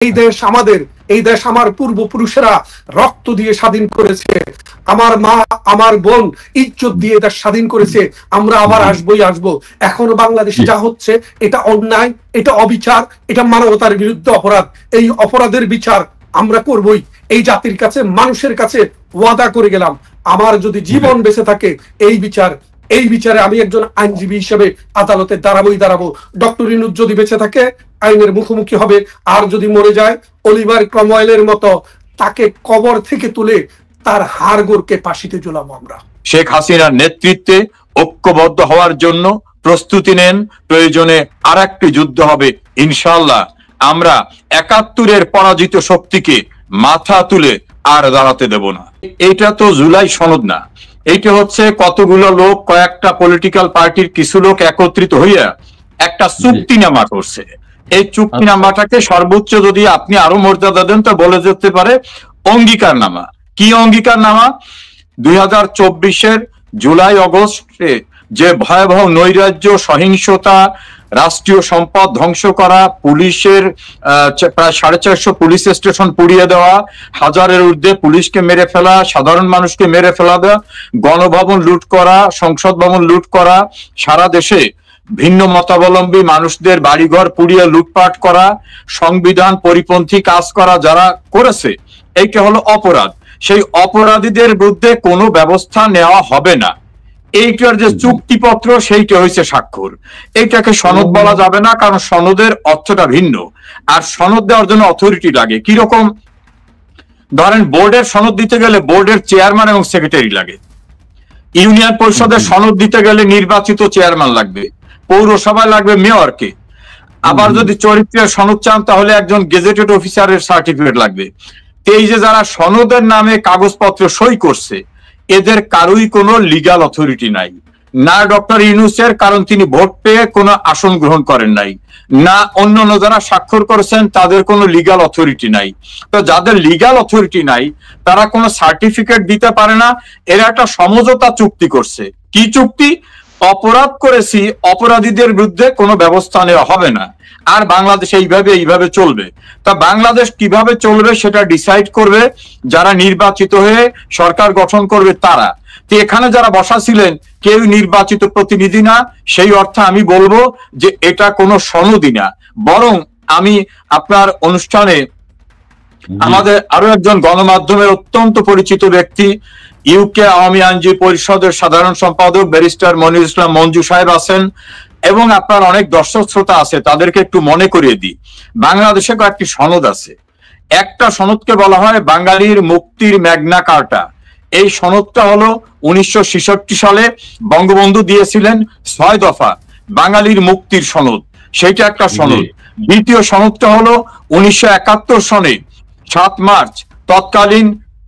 এই দেশ আমাদের, এই দেশ আমার পূর্বপুরুষেরা রক্ত দিয়ে স্বাধীন করেছে, আমার মা আমার বোন ইজ্জত দিয়ে দেশ স্বাধীন করেছে। আমরা আবার আসবো। এখনো বাংলাদেশে যা হচ্ছে এটা অন্যায়, এটা অবিচার, এটা মানবতার বিরুদ্ধে অপরাধ। এই অপরাধের বিচার আমরা করবই। এই জাতির কাছে, মানুষের কাছে ওয়াদা করে গেলাম, আমার যদি জীবন বেঁচে থাকে এই বিচারে আমি একজন আইনজীবী হিসেবে আদালতে দাঁড়াবো। ডক্টর ইউনূস যদি বেঁচে থাকে আইনের মুখোমুখি হবে, আর যদি মরে যায় অলিভার ক্রমওয়েলের মতো তাকে কবর থেকে তুলে তার হাড়গোড়কে ফাঁসিতে ঝুলাবো আমরা। শেখ হাসিনার নেতৃত্বে ঐক্যবদ্ধ হওয়ার জন্য প্রস্তুতি নেন, প্রয়োজনে আর একটি যুদ্ধ হবে ইনশাআল্লাহ। আমরা ৭১-এর পরাজিত শক্তিকে মাথা তুলে আর দাঁড়াতে দেব না। এইটা তো জুলাই সনদ না, এইটা হচ্ছে কতগুলো লোক, কয়েকটা পলিটিক্যাল পার্টির কিছু লোক একত্রিত হইয়া একটা চুক্তিনামা করছে। এই চুক্তিনামাটাকে সর্বোচ্চ যদি আপনি আরো মর্যাদা দেন তো বলে যেতে পারে অঙ্গীকারনামা। কি অঙ্গীকারনামা? 2024-এর জুলাই আগস্টে যে ভয়াবহ নৈরাজ্য, সহিংসতা, রাষ্ট্রীয় সম্পদ ধ্বংস করা, পুলিশের প্রায় 450 পুলিশ স্টেশন পুড়িয়ে দেওয়া, হাজারের ঊর্ধ্বে পুলিশকে মেরে ফেলা, সাধারণ মানুষকে মেরে ফেলা দেওয়া, গণভবন লুট করা, সংসদ ভবন লুট করা, সারা দেশে ভিন্ন মতাবলম্বী মানুষদের বাড়িঘর পুড়িয়ে লুটপাট করা, সংবিধান পরিপন্থী কাজ করা যারা করেছে, এইটা হলো অপরাধ। সেই অপরাধীদের বিরুদ্ধে কোনো ব্যবস্থা নেওয়া হবে না। এইটার যে চুক্তিপত্র সেইটা হয়েছে স্বাক্ষর। এইটাকে সনদ বলা যাবে না, কারণ সনদের অর্থটা ভিন্ন। আর সনদ দেওয়ার জন্য অথরিটি লাগে। কিরকম? ধরেন বোর্ডের সনদ দিতে গেলে বোর্ডের চেয়ারম্যান এবং সেক্রেটারি লাগে। ইউনিয়ন পরিষদের সনদ দিতে গেলে নির্বাচিত চেয়ারম্যান লাগবে, পৌরসভায় লাগবে মেয়রকে। আবার যদি চরিত্রের সনদ চান তাহলে একজন গেজেটেড অফিসারের সার্টিফিকেট লাগবে। এই যে যারা সনদের নামে কাগজপত্র সই করছে এদের কারোই কোনো লিগাল অথরিটি নাই। না ডক্টর ইউনূসের, কারণ তিনি ভোট পেয়ে কোনো আসন গ্রহণ করেন নাই, না অন্যান্য যারা স্বাক্ষর করেছেন তাদের কোনো লিগাল অথরিটি নাই। তো যাদের লিগাল অথরিটি নাই তারা কোনো সার্টিফিকেট দিতে পারে না। এরা একটা সমঝোতা চুক্তি করছে। কি চুক্তি? অপরাধ করেছি, অপরাধীদের বিরুদ্ধে কোনো ব্যবস্থা নেওয়া হবে না, আর বাংলাদেশ এইভাবে চলবে। তা বাংলাদেশ কিভাবে চলবে সেটা ডিসাইড করবে যারা নির্বাচিত হয়ে সরকার গঠন করবে তারা। তো এখানে যারা বসা ছিলেন কেউ নির্বাচিত প্রতিনিধি না। সেই অর্থে আমি বলবো যে এটা কোনো সনদই না। বরং আমি আপনার অনুষ্ঠানে আমাদের আরো একজন গণমাধ্যমের অত্যন্ত পরিচিত ব্যক্তি, ইউকে আওয়ামী আইনজীবী পরিষদের সাধারণ সম্পাদক ব্যারিস্টার মনিরুল ইসলাম মঞ্জু সাহেব আছেন, এবং আপনার অনেক দর্শক শ্রোতা আছে, তাদেরকে একটু মনে করিয়ে দিই। বাংলাদেশে কয়েকটি সনদ আছে। একটা সনদকে বলা হয় বাঙালির মুক্তির ম্যাগনা কার্টা। এই সনদটা হলো 1966 সালে বঙ্গবন্ধু দিয়েছিলেন 6 দফা বাঙালির মুক্তির সনদ, সেইটা একটা সনদ। দ্বিতীয় সনদটা হলো 1971 সনে 7 মার্চ তৎকালীন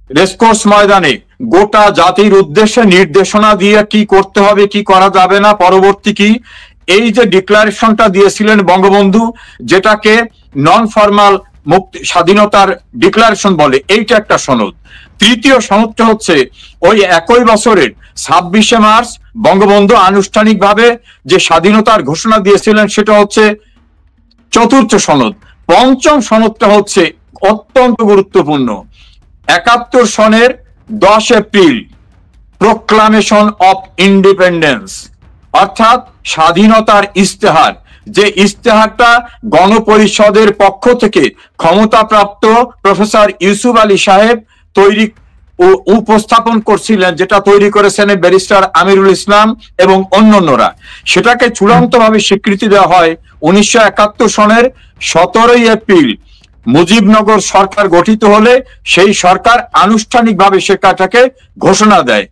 রেসকোর্স ময়দানে গোটা জাতির উদ্দেশ্যে নির্দেশনা দিয়ে কি করতে হবে, কি করা যাবে না, পরবর্তী কি, এই যে ডিক্লারেশনটা দিয়েছিলেন বঙ্গবন্ধু, যেটাকে নন ফর্মাল মুক্তি স্বাধীনতার ডিক্লারেশন বলে, এইটা একটা সনদ। তৃতীয় সনদটা হচ্ছে ওই একই বছরের 26শে মার্চ বঙ্গবন্ধু আনুষ্ঠানিকভাবে যে স্বাধীনতার ঘোষণা দিয়েছিলেন সেটা হচ্ছে চতুর্থ সনদ। পঞ্চম সনদটা হচ্ছে অত্যন্ত গুরুত্বপূর্ণ, 71 সনের 10 এপ্রিল প্রোক্লামেশন অফ ইন্ডিপেন্ডেন্স, অর্থাৎ স্বাধীনতার ইস্তেহার। যে ইস্তেহারটা গণপরিষদের পক্ষ থেকে ক্ষমতাপ্রাপ্ত প্রফেসর ইউসুফ আলী সাহেব তৈরি উপস্থাপন করছিলেন, যেটা তৈরি করেছেন ব্যারিস্টার আমিরুল ইসলাম এবং অন্যান্যরা, সেটাকে চূড়ান্তভাবে স্বীকৃতি দেওয়া হয় 1971 সনের 17 এপ্রিল। মুজিবনগর সরকার গঠিত হলে সেই সরকার আনুষ্ঠানিকভাবে সেটাকে ঘোষণা দেয়।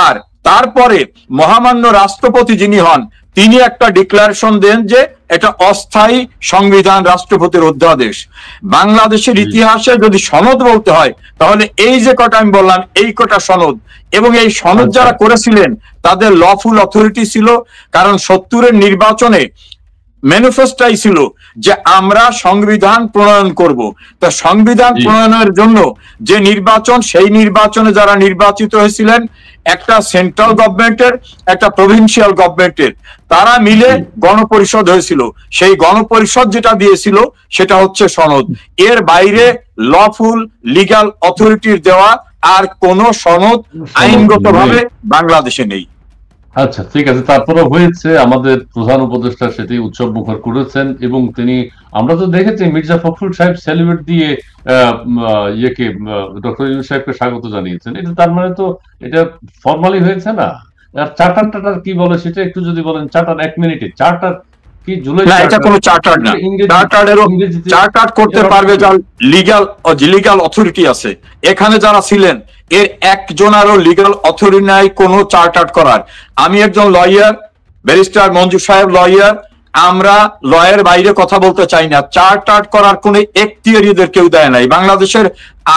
আর তারপরে মহামান্য রাষ্ট্রপতি যিনি হন তিনি একটা ডিক্লারেশন দেন যে এটা অস্থায়ী সংবিধান, রাষ্ট্রপতির অধ্যাদেশ। বাংলাদেশের ইতিহাসে যদি সনদ বলতে হয় তাহলে এই যে কটা আমি বললাম এই কটা সনদ, এবং এই সনদ যারা করেছিলেন তাদের লফুল অথরিটি ছিল। কারণ 70-এর নির্বাচনে ম্যানিফেস্টোই ছিল যে আমরা সংবিধান প্রণয়ন করব। তা সংবিধান প্রণয়নের জন্য যে নির্বাচন, সেই নির্বাচনে যারা নির্বাচিত হয়েছিলেন, একটা সেন্ট্রাল গভর্নমেন্টের, একটা প্রভিন্সিয়াল গভর্নমেন্টের, তারা মিলে গণপরিষদ হয়েছিল। সেই গণপরিষদ যেটা দিয়েছিল সেটা হচ্ছে সনদ। এর বাইরে লফুল লিগ্যাল অথরিটির দেওয়া আর কোন সনদ আইনগতভাবে বাংলাদেশে নেই। আচ্ছা, ঠিক আছে। তারপরে হয়েছে, আমাদের প্রধান উপদেষ্টা সেটি উৎসব মুখর করেছেন এবং তিনি, আমরা তো দেখেছি মির্জা ফখরুল সাহেব সেলিব্রেট দিয়ে ইয়েকে, ডক্টর ইউনূস সাহেবকে স্বাগত জানিয়েছেন। এটা তার মানে তো এটা ফর্মালি হয়েছে না। আর চার্টার টাটার কি বলে সেটা একটু যদি বলেন। চার্টার 1 মিনিটে, চার্টার কি জুলাই? না, এটা কোনো চার্টার না। চার্টার করতে পারবে যার লিগ্যাল অথরিটি আছে। এখানে যারা ছিলেন এর একজনেরও লিগ্যাল অথরিটি নাই কোনো চার্টার করার। আমি একজন লয়ার, ব্যারিস্টার মঞ্জুর সাহেব লয়ার, আমরা লয়ের বাইরে কথা বলতে চাই না। চার্টার করার কোন এখতিয়ারিদের কেউ দেয় নাই। বাংলাদেশের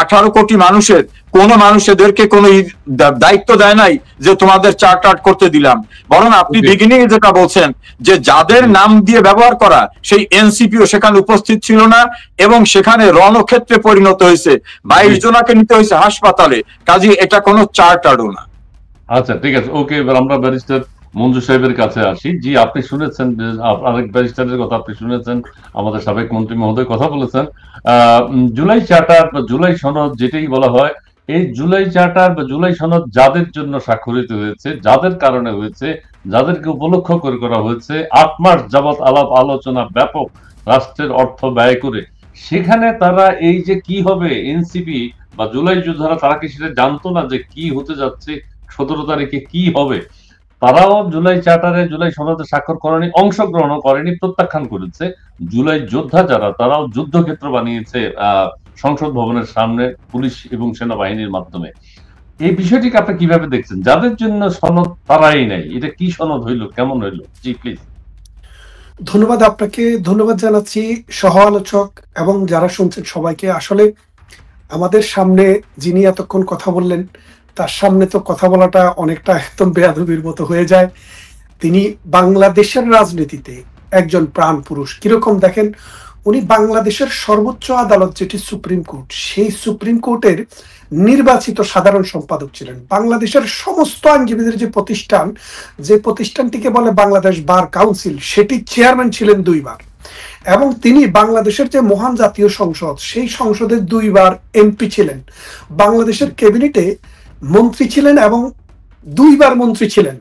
18 কোটি মানুষের কোন মানুষদেরকে কোনো দায়িত্ব দেয় নাই যে তোমাদের চার্টার করতে দিলাম। বরং আপনি বিগিনিং এ যেটা বলছেন যে যাদের নাম দিয়ে ব্যবহার করা, সেই এনসিপিও সেখানে উপস্থিত ছিল না এবং সেখানে রণক্ষেত্রে পরিণত হয়েছে। 22 জনাকে নিতে হয়েছে হাসপাতালে। কাজে এটা কোনো চার্টারও না। আচ্ছা, ঠিক আছে, ওকে। এবার আমরা ব্যারিস্টার মঞ্জু সাহেবের কাছে আসি। জি, আপনি শুনেছেন, আরেক ব্যারিস্টারের কথা আপনি শুনেছেন, আমাদের সাবেক মন্ত্রী মহোদয় কথা বলেছেন। জুলাই চার্টার বা জুলাই সনদ যেটাই বলা হয়, এই জুলাই চার্টার বা জুলাই সনদ যাদের জন্য স্বাক্ষরিত হয়েছে, যাদের কারণে হয়েছে, যাদেরকে উপলক্ষ করে করা হয়েছে, 8 মাস যাবৎ আলাপ আলোচনা, ব্যাপক রাষ্ট্রের অর্থ ব্যয় করে, সেখানে তারা এই যে কি হবে এনসিপি বা জুলাই যোদ্ধারা, তারা কি সেটা জানতো না যে কি হতে যাচ্ছে, 17 তারিখে কি হবে? তারাও জুলাই চার্টারে, জুলাই সনদে স্বাক্ষর করেনি, অংশগ্রহণ করেনি, প্রত্যাখ্যান করেছে। জুলাই যোদ্ধা যারা, তারাও যুদ্ধক্ষেত্র বানিয়েছে সংসদ ভবনের সামনে পুলিশ এবং সেনাবাহিনীর মাধ্যমে। এই বিষয়টিকে আপনি কিভাবে দেখছেন? যাদের জন্য সনদ তারাই নাই, এটা কি সনদ হইল, কেমন হইল? জি প্লিজ। ধন্যবাদ আপনাকে, ধন্যবাদ জানাচ্ছি সহ আলোচক এবং যারা শুনছেন সবাইকে। আসলে আমাদের সামনে যিনি এতক্ষণ কথা বললেন, তার সামনে তো কথা বলাটা অনেকটা একদম বেয়াদবির মতো হয়ে যায়। তিনি বাংলাদেশের রাজনীতিতে একজন প্রাণ পুরুষ। কিরকম দেখেন, উনি বাংলাদেশের সর্বোচ্চ আদালত যেটি সুপ্রিম কোর্ট, সেই সুপ্রিম কোর্টের নির্বাচিত সাধারণ সম্পাদক ছিলেন। বাংলাদেশের সমস্ত আইনজীবীদের যে প্রতিষ্ঠান, যে প্রতিষ্ঠানটিকে বলে বাংলাদেশ বার কাউন্সিল, সেটি চেয়ারম্যান ছিলেন 2 বার। এবং তিনি বাংলাদেশের যে মহান জাতীয় সংসদ, সেই সংসদের 2 বার এমপি ছিলেন। বাংলাদেশের ক্যাবিনেটে মন্ত্রী ছিলেন এবং 2 বার মন্ত্রী ছিলেন।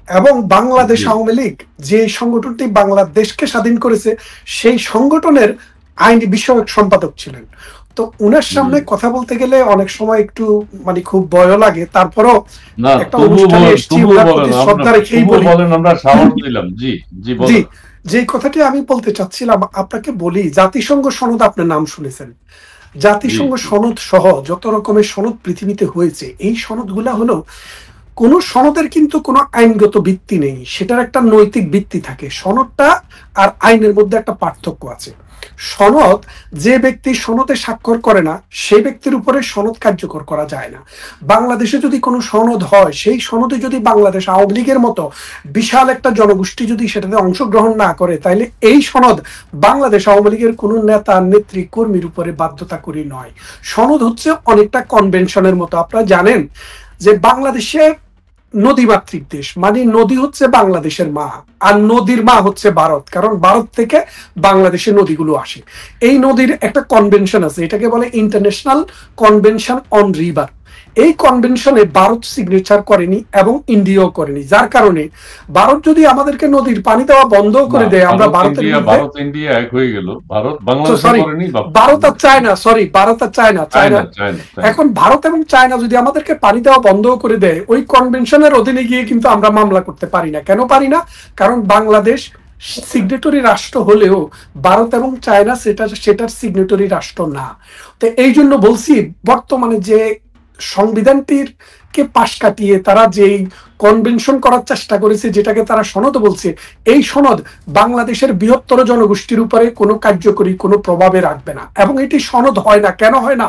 এবং বাংলাদেশ আওয়ামী লীগ যে সংগঠনটি বাংলাদেশকে স্বাধীন করেছে, সেই সংগঠনের আইন বিষয়ক সম্পাদক ছিলেন। তো উনার সামনে কথা বলতে গেলে অনেক সময় একটু মানে খুব ভয় লাগে। তারপরও একটা অনুষ্ঠানে এসেছি, ওনার প্রতি শ্রদ্ধা রেখেই বলি। জি, যে কথাটি আমি বলতে চাচ্ছিলাম আপনাকে বলি, জাতিসংঘ সনদ আপনার নাম শুনেছেন। জাতিসংঘ সনদ সহ যত রকমের সনদ পৃথিবীতে হয়েছে, এই সনদগুলা হলো, কোন সনদের কিন্তু কোনো আইনগত ভিত্তি নেই, সেটার একটা নৈতিক ভিত্তি থাকে। সনদটা আর আইনের মধ্যে একটা পার্থক্য আছে। সনদ, যে ব্যক্তি সনদে স্বাক্ষর করে না, সেই ব্যক্তির উপরে সনদ কার্যকর করা যায় না। বাংলাদেশে যদি কোনো সনদ হয়, সেই সনদে যদি বাংলাদেশ আওয়ামী লীগের মতো বিশাল একটা জনগোষ্ঠী যদি সেটাতে অংশগ্রহণ না করে, তাইলে এই সনদ বাংলাদেশ আওয়ামী লীগের কোনো নেতা, নেত্রী, কর্মীর উপরে বাধ্যতা করি নয়। সনদ হচ্ছে অনেকটা কনভেনশনের মতো। আপনারা জানেন যে বাংলাদেশে নদীমাতৃক দেশ, মানে নদী হচ্ছে বাংলাদেশের মা, আর নদীর মা হচ্ছে ভারত, কারণ ভারত থেকে বাংলাদেশে নদীগুলো আসে। এই নদীর একটা কনভেনশন আছে, এটাকে বলে ইন্টারন্যাশনাল কনভেনশন অন রিভার। এই কনভেনশনে ভারত সিগনেচার করেনি এবং ইন্ডিয়াও করেনি, যার কারণে ভারত যদি আমাদেরকে নদীর পানি দেওয়া বন্ধ করে দেয়, আমরা ভারতের ভারত আর চায়না, সরি ভারত আর চায়না, এখন ভারত এবং চায়না যদি আমাদেরকে পানি দেওয়া বন্ধ করে দেয়, ওই কনভেনশনের অধীনে গিয়ে কিন্তু আমরা মামলা করতে পারি না। কেন পারি না? কারণ বাংলাদেশ সিগনেটরি রাষ্ট্র হলেও ভারত এবং চায়না সেটার সিগনেটরি রাষ্ট্র না। তো এই জন্য বলছি, বর্তমানে যে সংবিধানটির কে পাশ কাটিয়ে তারা যেই কনভেনশন করার চেষ্টা করেছে, যেটাকে তারা সনদ বলছে, এই সনদ বাংলাদেশের বৃহত্তর জনগোষ্ঠীর উপরে কোনো কার্যকরী কোনো প্রভাবে রাখবে না। এবং এটি সনদ হয় না। কেন হয় না?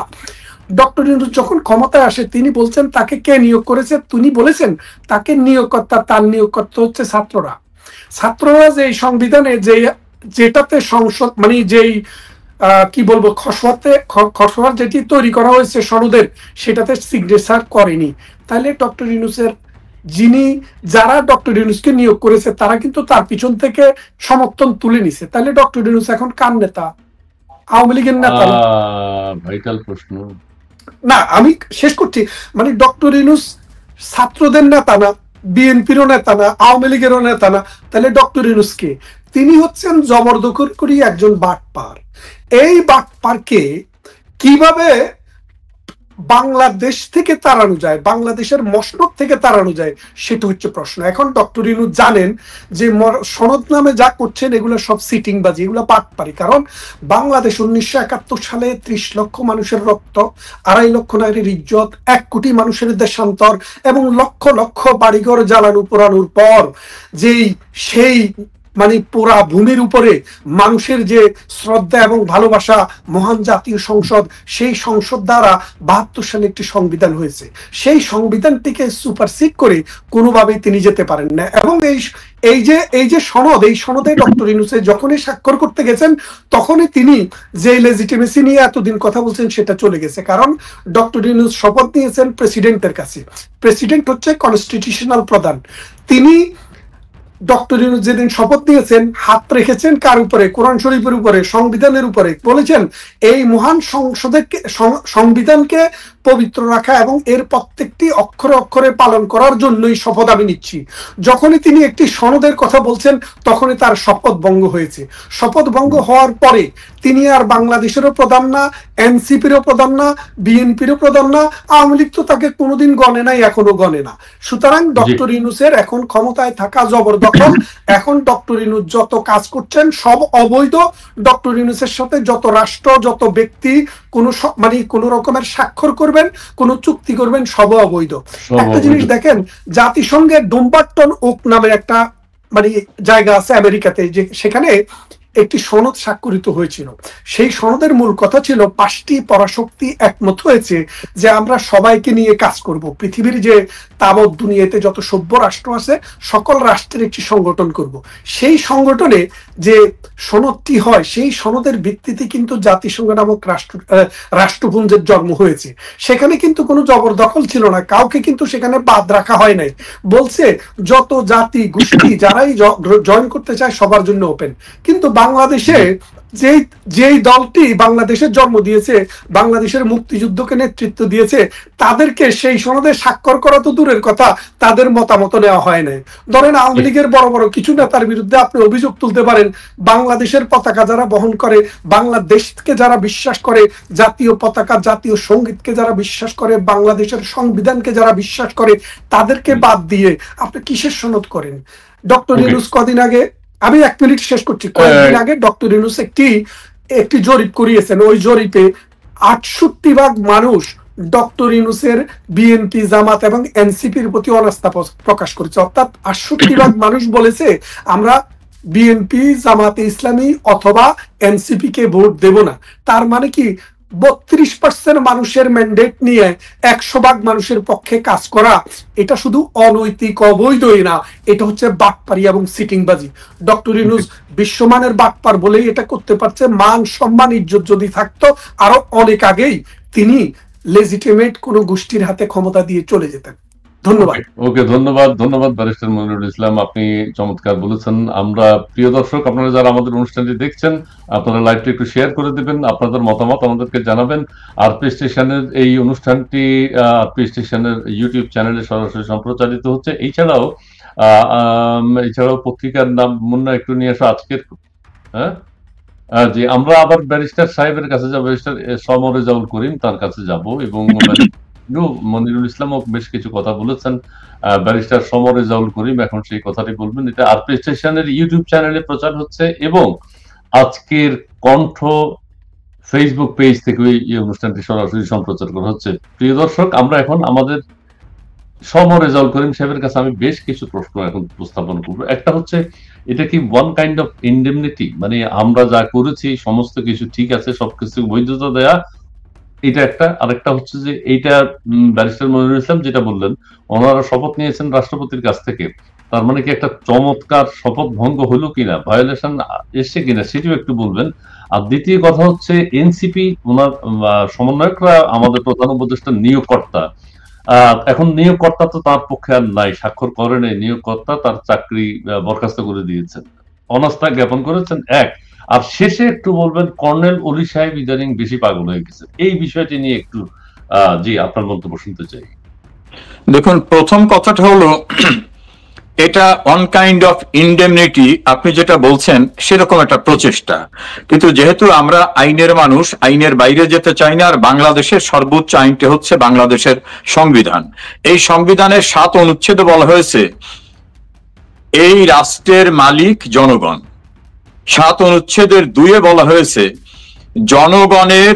ডক্টর ইউনূস যখন ক্ষমতায় আসে, তিনি বলছেন তাকে কে নিয়োগ করেছে, তিনি বলেছেন তাকে নিয়োগকর্তা, তার নিয়োগকর্তা হচ্ছে ছাত্ররা। ছাত্ররা যে সংবিধানে যে যেটাতে সংসদ মানে যেই কি বলবো খসড়া যেটি তৈরি করা হয়েছে সনদের, সেটাতে সিগনেচার করেনি। তাহলে ডক্টর ইউনূসের যারা ডক্টর ইউনূসকে নিয়োগ করেছে তারা কিন্তু তার পিছন থেকে সমর্থন তুলে নিছে। তাহলে ডক্টর ইউনূস এখন কার নেতা? আওয়ামী লীগের নেতা? ভাইটাল প্রশ্ন। না, আমি শেষ করছি। মানে ডক্টর ইউনূস ছাত্রদের নেতা না, বিএনপিরও নেতা না, আওয়ামী লীগেরও নেতা না। তাহলে ডক্টর ইউনূস কে? তিনি হচ্ছেন জবরদখলকারী একজন বাটপার। এই বাটপারকে কিভাবে বাংলাদেশ থেকে তাড়ানো যায়, বাংলাদেশের মসনদ থেকে তাড়ানো যায়, সেটা হচ্ছে প্রশ্ন। এখন ডক্টর ইউনূস জানেন যে সনদ নামে যা করছেন এগুলো সব সিটিংবাজি, এগুলো বাটপারি। কারণ বাংলাদেশ 1971 সালে 30 লক্ষ মানুষের রক্ত, 2.5 লক্ষ নারীর ইজ্জত, 1 কোটি মানুষের দেশান্তর এবং লক্ষ লক্ষ বাড়িঘর জ্বালানো পোড়ানোর পর সেই মানে পোড়া ভূমির উপরে মানুষের যে শ্রদ্ধা এবং ভালোবাসা, মহান জাতীয় সংসদ, সেই সংসদ দ্বারা 72 সালে একটি সংবিধান হয়েছে। সেই সংবিধানটিকে সুপারসিড করে কোনোভাবেই তিনি যেতে পারেন না। এবং এই যে সনদ, এই সনদে ডক্টর ইউনূস যখনই স্বাক্ষর করতে গেছেন তখনই তিনি যে লেজিটিমেসি নিয়ে এতদিন কথা বলছেন সেটা চলে গেছে। কারণ ডক্টর ইউনূস শপথ নিয়েছেন প্রেসিডেন্টের কাছে। প্রেসিডেন্ট হচ্ছে কনস্টিটিউশনাল প্রধান। তিনি ডক্টর ইউনূস যেদিন শপথ নিয়েছেন হাত রেখেছেন কার উপরে? কোরআন শরীফের উপরে, সংবিধানের উপরে। বলেছেন এই মহান সংবিধানকে পবিত্র রাখা এবং এর প্রত্যেকটি অক্ষরে অক্ষরে পালন করার জন্যই শপথ আমি নিচ্ছি। যখনই তিনি একটি সনদের কথা বলছেন তখনই তার শপথ ভঙ্গ হয়েছে। শপথ ভঙ্গ হওয়ার পরে তিনি আর বাংলাদেশেরও প্রধান না, এনসিপিরও প্রধান না, বিএনপিরও প্রধান না, আওয়ামী লীগ তো তাকে কোনোদিন গণে নাই, এখনো গণে না। সুতরাং ডক্টর ইউনূসের এখন ক্ষমতায় থাকা জবরদখল। এখন ডক্টর ইউনূস যত কাজ করছেন সব অবৈধ। ডক্টর ইউনূসের সাথে যত রাষ্ট্র, যত ব্যক্তি কোনো রকমের স্বাক্ষর করবেন, কোন চুক্তি করবেন, সব অবৈধ। একটা জিনিস দেখেন, জাতিসংঘের ডুম্বারটন ওক নামের একটা জায়গা আছে আমেরিকাতে, যে সেখানে একটি সনদ স্বাক্ষরিত হয়েছিল। সেই সনদের মূল কথা ছিল 5টি পরাশক্তি একমত হয়েছে যে আমরা সবাইকে নিয়ে কাজ করব। পৃথিবীর যে তাবৎ দুনিয়াতে যত সভ্য রাষ্ট্র আছে সকল রাষ্ট্রের একটি সংগঠন করব। সেই সংগঠনে যে সনদটি হয় সেই সনদের ভিত্তিতে কিন্তু জাতিসংঘ নামক রাষ্ট্রপুঞ্জের জন্ম হয়েছে। সেখানে কিন্তু কোনো জবরদখল ছিল না, কাউকে কিন্তু সেখানে বাদ রাখা হয় নাই। বলছে যত জাতি গোষ্ঠী যারাই জয়েন করতে চায় সবার জন্য ওপেন। কিন্তু বাংলাদেশে যেই দলটি বাংলাদেশের জন্ম দিয়েছে, বাংলাদেশের মুক্তিযুদ্ধকে নেতৃত্ব দিয়েছে, তাদেরকে সেই সনদে স্বাক্ষর করা তো দূরের কথা, তাদের মতামত নেওয়া হয় নাই। ধরেন আওয়ামী লীগের বড় বড় কিছু নেতার বিরুদ্ধে আপনি অভিযোগ তুলতে পারেন, বাংলাদেশের পতাকা যারা বহন করে, বাংলাদেশকে যারা বিশ্বাস করে, জাতীয় পতাকা, জাতীয় সঙ্গীতকে যারা বিশ্বাস করে, বাংলাদেশের সংবিধানকে যারা বিশ্বাস করে, তাদেরকে বাদ দিয়ে আপনি কিসের সনদ করেন? ডক্টর ইউনূস কদিন আগে, আমি 1 মিনিট শেষ করছি, কয়েকদিন আগে ডক্টর ইউনূস একটি জরিপ করিয়েছেন। ওই জরিপে 68% মানুষ ডক্টর ইউনূসের বিএনপি, জামাত এবং এনসিপির প্রতি অনাস্থা প্রকাশ করেছে। অর্থাৎ 68% মানুষ বলেছে আমরা বিএনপি, জামাতে ইসলামী অথবা এনসিপি কে ভোট দেব না। তার মানে কি 32% মানুষের ম্যান্ডেট নিয়ে 100% মানুষের পক্ষে কাজ করা, এটা শুধু অনৈতিক, অবৈধই না, এটা হচ্ছে বাটপারি এবং সিটিংবাজি। ডক্টর ইউনূস বিশ্বমানের বাটপার বলেই এটা করতে পারছে। মান, সম্মান, ইজ্জত যদি থাকতো আরো অনেক আগেই তিনি লেজিটিমেট কোন গোষ্ঠীর হাতে ক্ষমতা দিয়ে চলে যেতেন। ধন্যবাদ। ওকে, ধন্যবাদ ব্যারিস্টার মনিরুল ইসলাম, আপনি চমৎকার বলেছেন। আমরা প্রিয় দর্শক, আপনারা যারা আমাদের অনুষ্ঠানটি দেখছেন, আপনারা লাইভটি একটু শেয়ার করে দিবেন, আপনাদের মতামত আমাদেরকে জানাবেন। আরপি স্টেশনের এই অনুষ্ঠানটি আরপি স্টেশনের ইউটিউব চ্যানেলে সরাসরি সম্প্রচারিত হচ্ছে। এছাড়াও পত্রিকার নাম মুন্না একটু নিয়ে আসো আজকের, যে আমরা আবার ব্যারিস্টার সাহেবের কাছে যাবো, ব্যারিস্টার সমরেজাউল করিম, তার কাছে যাব এবং মনিরুল ইসলামও বেশ কিছু কথা বলেছেন। ব্যারিস্টার সমরেজাউল করিম এখন সেই কথাটি বলবেন। এটা আরপি স্টেশনের ইউটিউব চ্যানেলে প্রচার হচ্ছে এবং আজকের কণ্ঠ ফেসবুক পেজ থেকে এই অনুষ্ঠানটি সরাসরি সম্প্রচার করা হচ্ছে। প্রিয় দর্শক, আমরা এখন আমাদের সমরেজাউল করিম সাহেবের কাছে আমি বেশ কিছু প্রশ্ন এখন উপস্থাপন করবো। একটা হচ্ছে, এটা কি ওয়ান কাইন্ড অফ ইনডেমনিটি, মানে আমরা যা করেছি সমস্ত কিছু ঠিক আছে, সবকিছু বৈধতা দেয়া, এটা একটা। আরেকটা হচ্ছে যে এইটা ব্যারিস্টার মনিরুল ইসলাম যেটা বললেন, ওনারা শপথ নিয়েছেন রাষ্ট্রপতির কাছ থেকে, তার মানে কি একটা চমৎকার শপথ ভঙ্গ হলো কিনা, ভায়োলেশন এসছে কিনা সেটিও একটু বলবেন। আর দ্বিতীয় কথা হচ্ছে এনসিপি ওনার সমন্বয়করা আমাদের প্রধান উপদেষ্টা নিয়োগকর্তা, এখন নিয়োগকর্তা তো তার পক্ষে আর নাই, স্বাক্ষর করেন, নিয়োগকর্তা তার চাকরি বরখাস্ত করে দিয়েছেন, অনাস্থা জ্ঞাপন করেছেন এক। আর শেষে একটু বলবেন কর্নেল অলি সাহেব ইদানিং বেশি পাগল হয়ে গেছে, এই বিষয়টি নিয়ে একটু জি আপনার মন্তব্য শুনতে চাই। দেখুন, প্রথম কথাটা হলো এটা ওয়ান কাইন্ড অফ ইনডেমনিটি, আপনি যেটা বলছেন সেরকম একটা প্রচেষ্টা, কিন্তু যেহেতু আমরা আইনের মানুষ, আইনের বাইরে যেতে চাই না। আর বাংলাদেশের সর্বোচ্চ আইনটি হচ্ছে বাংলাদেশের সংবিধান। এই সংবিধানের 7 অনুচ্ছেদে বলা হয়েছে এই রাষ্ট্রের মালিক জনগণ। 7 অনুচ্ছেদের 2-এ বলা হয়েছে জনগণের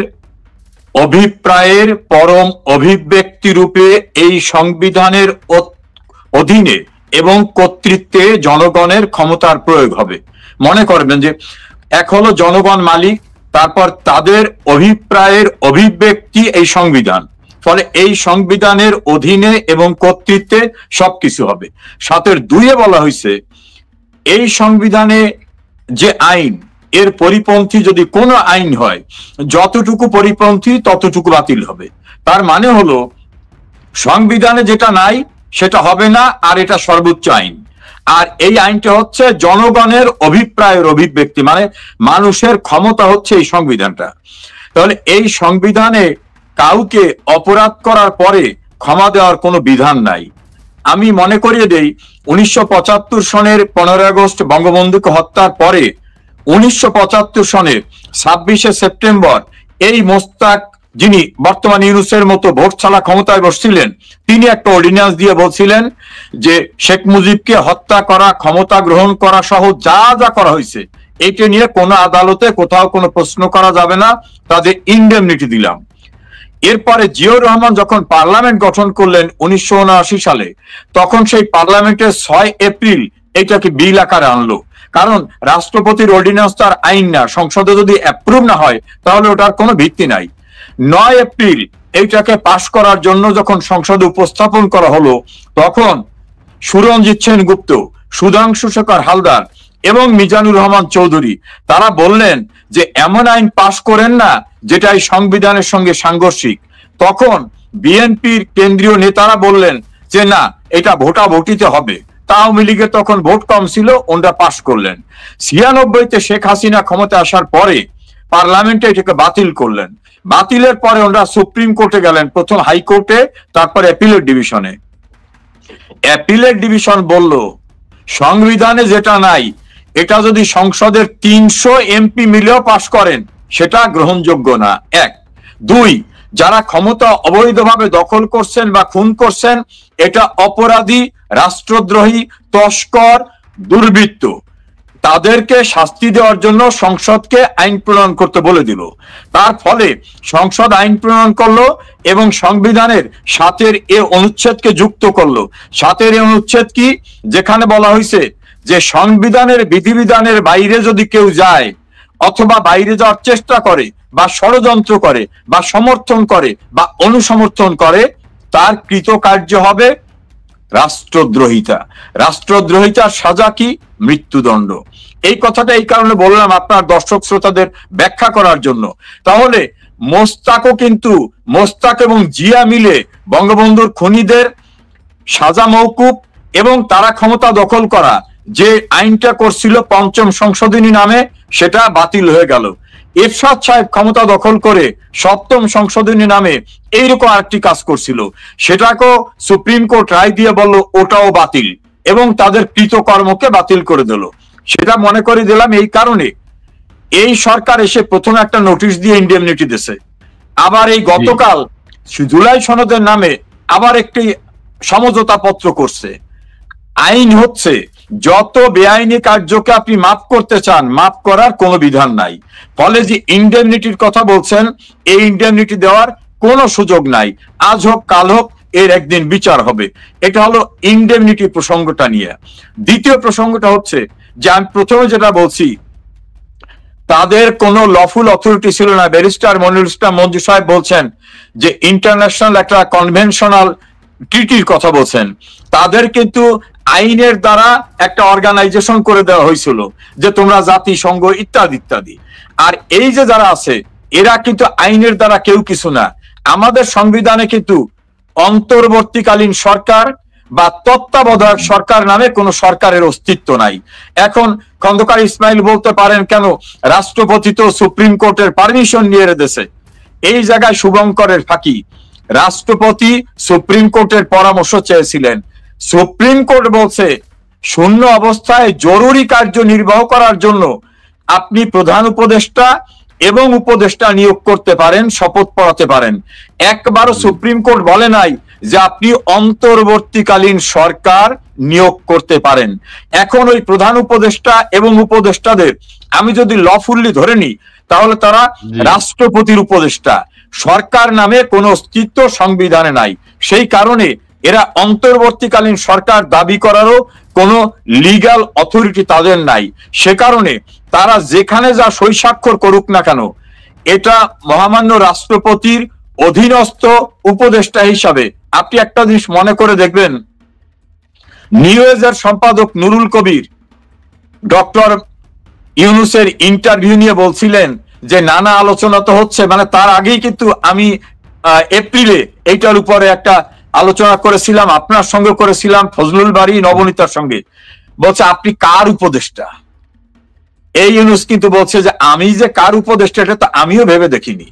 অভিপ্রায়ের পরম অভিব্যক্তি রূপে এই সংবিধানের অধীনে এবং কর্তৃত্বে জনগণের ক্ষমতার প্রয়োগ হবে। মনে করবেন যে এক হলো জনগণ মালিক, তারপর তাদের অভিপ্রায়ের অভিব্যক্তি এই সংবিধান, ফলে এই সংবিধানের অধীনে এবং কর্তৃত্বে সবকিছু হবে। 7-এর 2-এ বলা হয়েছে এই সংবিধানে যে আইন, এর পরিপন্থী যদি কোনো আইন হয়, যতটুকু পরিপন্থী ততটুকু বাতিল হবে। তার মানে হলো সংবিধানে যেটা নাই সেটা হবে না, আর এটা সর্বোচ্চ আইন। আর এই আইনটা হচ্ছে জনগণের অভিপ্রায়ের অভিব্যক্তি, মানে মানুষের ক্ষমতা হচ্ছে এই সংবিধানটা। তাহলে এই সংবিধানে কাউকে অপরাধ করার পরে ক্ষমা দেওয়ার কোনো বিধান নাই। আমি মনে করিয়ে দেই 1975 সনের 15 আগস্ট বঙ্গবন্ধুকে হত্যার পরে 1975 সনের 26শে সেপ্টেম্বর এই মোস্তাক, যিনি বর্তমান ইউনূসের মতো ভোট ছাড়া ক্ষমতায় বসছিলেন, তিনি একটা অর্ডিন্যান্স দিয়ে বলছিলেন যে শেখ মুজিবকে হত্যা করা, ক্ষমতা গ্রহণ করা সহ যা যা করা হয়েছে এইটা নিয়ে কোনো আদালতে কোথাও কোনো প্রশ্ন করা যাবে না, তাদের ইনডেমনিটি দিলাম। এরপরে জিয়াউর রহমান যখন পার্লামেন্ট গঠন করলেন 1979 সালে, তখন সেই পার্লামেন্টের 6 এপ্রিল এটাকে বিল আকারে আনলো। কারণ রাষ্ট্রপতির অর্ডিন্যান্স তার আইন না, সংসদে যদি অ্যাপ্রুভ না হয় তাহলে ওটার কোনো ভিত্তি নাই। 9 এপ্রিল এইটাকে পাশ করার জন্য যখন সংসদে উপস্থাপন করা হলো, তখন সুরঞ্জিত সেনগুপ্ত, সুধাংশু শেখর হালদার এবং মিজানুর রহমান চৌধুরী তারা বললেন যে এমন আইন পাশ করেন না যেটা এই সংবিধানের সঙ্গে সাংঘর্ষিক। তখন বিএনপির কেন্দ্রীয় নেতারা বললেন যে না, এটা ভোটাভুটিতে হবে। আওয়ামী লীগের তখন ভোট কম ছিল, ওনারা পাশ করলেন। 96-তে শেখ হাসিনা ক্ষমতা আসার পরে পার্লামেন্টে এটাকে বাতিল করলেন। বাতিলের পরে ওনারা সুপ্রিম কোর্টে গেলেন, প্রথম হাইকোর্টে, তারপর অ্যাপিলেট ডিভিশনে। অ্যাপিলেট ডিভিশন বলল সংবিধানে যেটা নাই এটা যদি সংসদের 300 এমপি মিলেও পাশ করেন সেটা গ্রহণযোগ্য না। 1। 2, যারা ক্ষমতা অবৈধভাবে দখল করছেন বা খুন করছেন এটা অপরাধী, রাষ্ট্রদ্রোহী, তস্কর, দুর্বৃত্ত, তাদেরকে শাস্তি দেওয়ার জন্য সংসদকে আইন প্রণয়ন করতে বলে দিল। তার ফলে সংসদ আইন প্রণয়ন করলো এবং সংবিধানের 7-এর এ অনুচ্ছেদকে যুক্ত করলো। 7-এর এ অনুচ্ছেদ কি? যেখানে বলা হয়েছে যে সংবিধানের বিধিবিধানের বাইরে যদি কেউ যায় অথবা বাইরে যাওয়ার চেষ্টা করে বা ষড়যন্ত্র করে বা সমর্থন করে বা অনুসমর্থন করে, তার কৃতকার্য হবে রাষ্ট্রদ্রোহিতা। রাষ্ট্রদ্রোহিতার সাজা কি? মৃত্যুদণ্ড। এই কথাটা এই কারণে বললাম আপনার দর্শক শ্রোতাদের ব্যাখ্যা করার জন্য। তাহলে মোস্তাকও কিন্তু, মোস্তাক এবং জিয়া মিলে বঙ্গবন্ধুর খুনিদের সাজা মওকুফ এবং তারা ক্ষমতা দখল করা যে আইনটা করছিল 5ম সংশোধনী নামে, সেটা বাতিল হয়ে গেল। এরশাদ সাহেব ক্ষমতা দখল করে 7ম সংশোধনী নামে এইরকম আরেকটি কাজ করছিল, সেটাকেও সুপ্রিম কোর্ট রায় দিয়ে বলল ওটাও বাতিল এবং তাদের কৃতকর্মকে বাতিল করে দিল। সেটা মনে করে দিলাম এই কারণে এই সরকার এসে প্রথমে একটা নোটিশ দিয়ে ইনডেমনিটি দিয়েছে, আবার এই গতকাল জুলাই সনদের নামে আবার একটি সমঝোতা পত্র করছে। আইন হচ্ছে যত বেআইনি কার্যকে আপনি মাফ করতে চান, মাফ করার কোনো বিধান নাই। ফলে যে ইনডেমনিটির কথা বলছেন, এই ইনডেমনিটি দেওয়ার কোনো সুযোগ নাই। আজ হোক কাল হোক এর একদিন বিচার হবে। এটা হলো ইনডেমনিটি প্রসঙ্গটা নিয়ে। দ্বিতীয় প্রসঙ্গটা হচ্ছে যে আমি প্রথমে যেটা বলছি, তাদের কোনো লফুল অথরিটি ছিল না। ব্যারিস্টার মনিরুল ইসলাম মঞ্জু সাহেব বলছেন যে ইন্টারন্যাশনাল একটা কনভেনশনাল ট্রিটির কথা বলছেন, তাদের কিন্তু আইনের দ্বারা একটা অর্গানাইজেশন করে দেওয়া হয়েছিল যে তোমরা জাতিসংঘ ইত্যাদি ইত্যাদি। আর এই যে যারা আছে এরা কিন্তু আইনের দ্বারা কেউ কিছু না। আমাদের সংবিধানে কিন্তু অন্তর্বর্তীকালীন সরকার বা তত্ত্বাবধায়ক সরকার নামে কোনো সরকারের অস্তিত্ব নাই। এখন খন্দকার ইসমাইল বলতে পারেন কেন রাষ্ট্রপতি তো সুপ্রিম কোর্টের পারমিশন নিয়ে রেখেছে। এই জায়গায় শুভঙ্করের ফাঁকি। রাষ্ট্রপতি সুপ্রিম কোর্টের পরামর্শ চেয়েছিলেন, সুপ্রিম কোর্ট বলছে শূন্য অবস্থায় জরুরি কার্য নির্বাহ করার জন্য আপনি প্রধান উপদেষ্টা এবং উপদেষ্টা নিয়োগ করতে পারেন, শপথ পড়াতে পারেন। একবারও সুপ্রিম কোর্ট বলে নাই যে আপনি অন্তর্বর্তীকালীন সরকার নিয়োগ করতে পারেন। এখন ওই প্রধান উপদেষ্টা এবং উপদেষ্টাদের আমি যদি লফুল্লি ধরে নিই তাহলে তারা রাষ্ট্রপতির উপদেষ্টা, সরকার নামে কোনো অস্তিত্ব সংবিধানে নাই। সেই কারণে এরা অন্তর্বর্তীকালীন সরকার দাবি করারও কোনো লিগ্যাল অথরিটি তাদের নাই। সে কারণে তারা যেখানে যা সই স্বাক্ষর করুক না কেন এটা মহামান্য রাষ্ট্রপতির অধীনস্থ উপদেষ্টা হিসাবে। আপনি একটা জিনিস মনে করে দেখবেন, নিউজের সম্পাদক নুরুল কবির ডক্টর ইউনূসের ইন্টারভিউ নিয়ে বলছিলেন যে নানা আলোচনা তো হচ্ছে, মানে তার আগেই কিন্তু আমি এপ্রিলে এইটার উপরে একটা আলোচনা করেছিলাম, আপনার সঙ্গে করেছিলাম, ফজলুল বারী নবনীতার সঙ্গে। বলছে আপনি কার উপদেষ্টা? এই ইউনূস কিন্তু বলছে যে আমি যে কার উপদেষ্টা এটা তো আমিও ভেবে দেখিনি।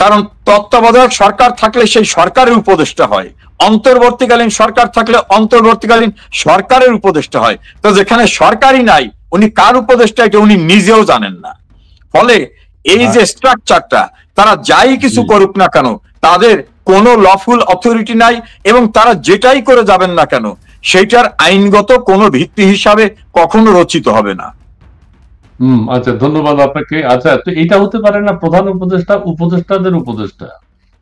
কারণ তত্ত্বাবধায়ক সরকার থাকলে সেই সরকারের উপদেষ্টা হয়, অন্তর্বর্তীকালীন সরকার থাকলে অন্তর্বর্তীকালীন সরকারের উপদেষ্টা হয়। তো যেখানে সরকারই নাই উনি কার উপদেষ্টা এটা উনি নিজেও জানেন না। ফলে এই যে স্ট্রাকচারটা, তারা যাই কিছু করুক না কেন তাদের কোনো লফুল অথরিটি নাই, এবং তারা যেটাই করে যাবেন না কেন সেইটার আইনগত কোনো ভিত্তি হিসাবে কখনো রচিত হবে না। আচ্ছা, ধন্যবাদ আপনাকে। আচ্ছা, তো এটা হতে পারে না প্রধান উপদেষ্টা উপদেষ্টাদের উপদেষ্টা,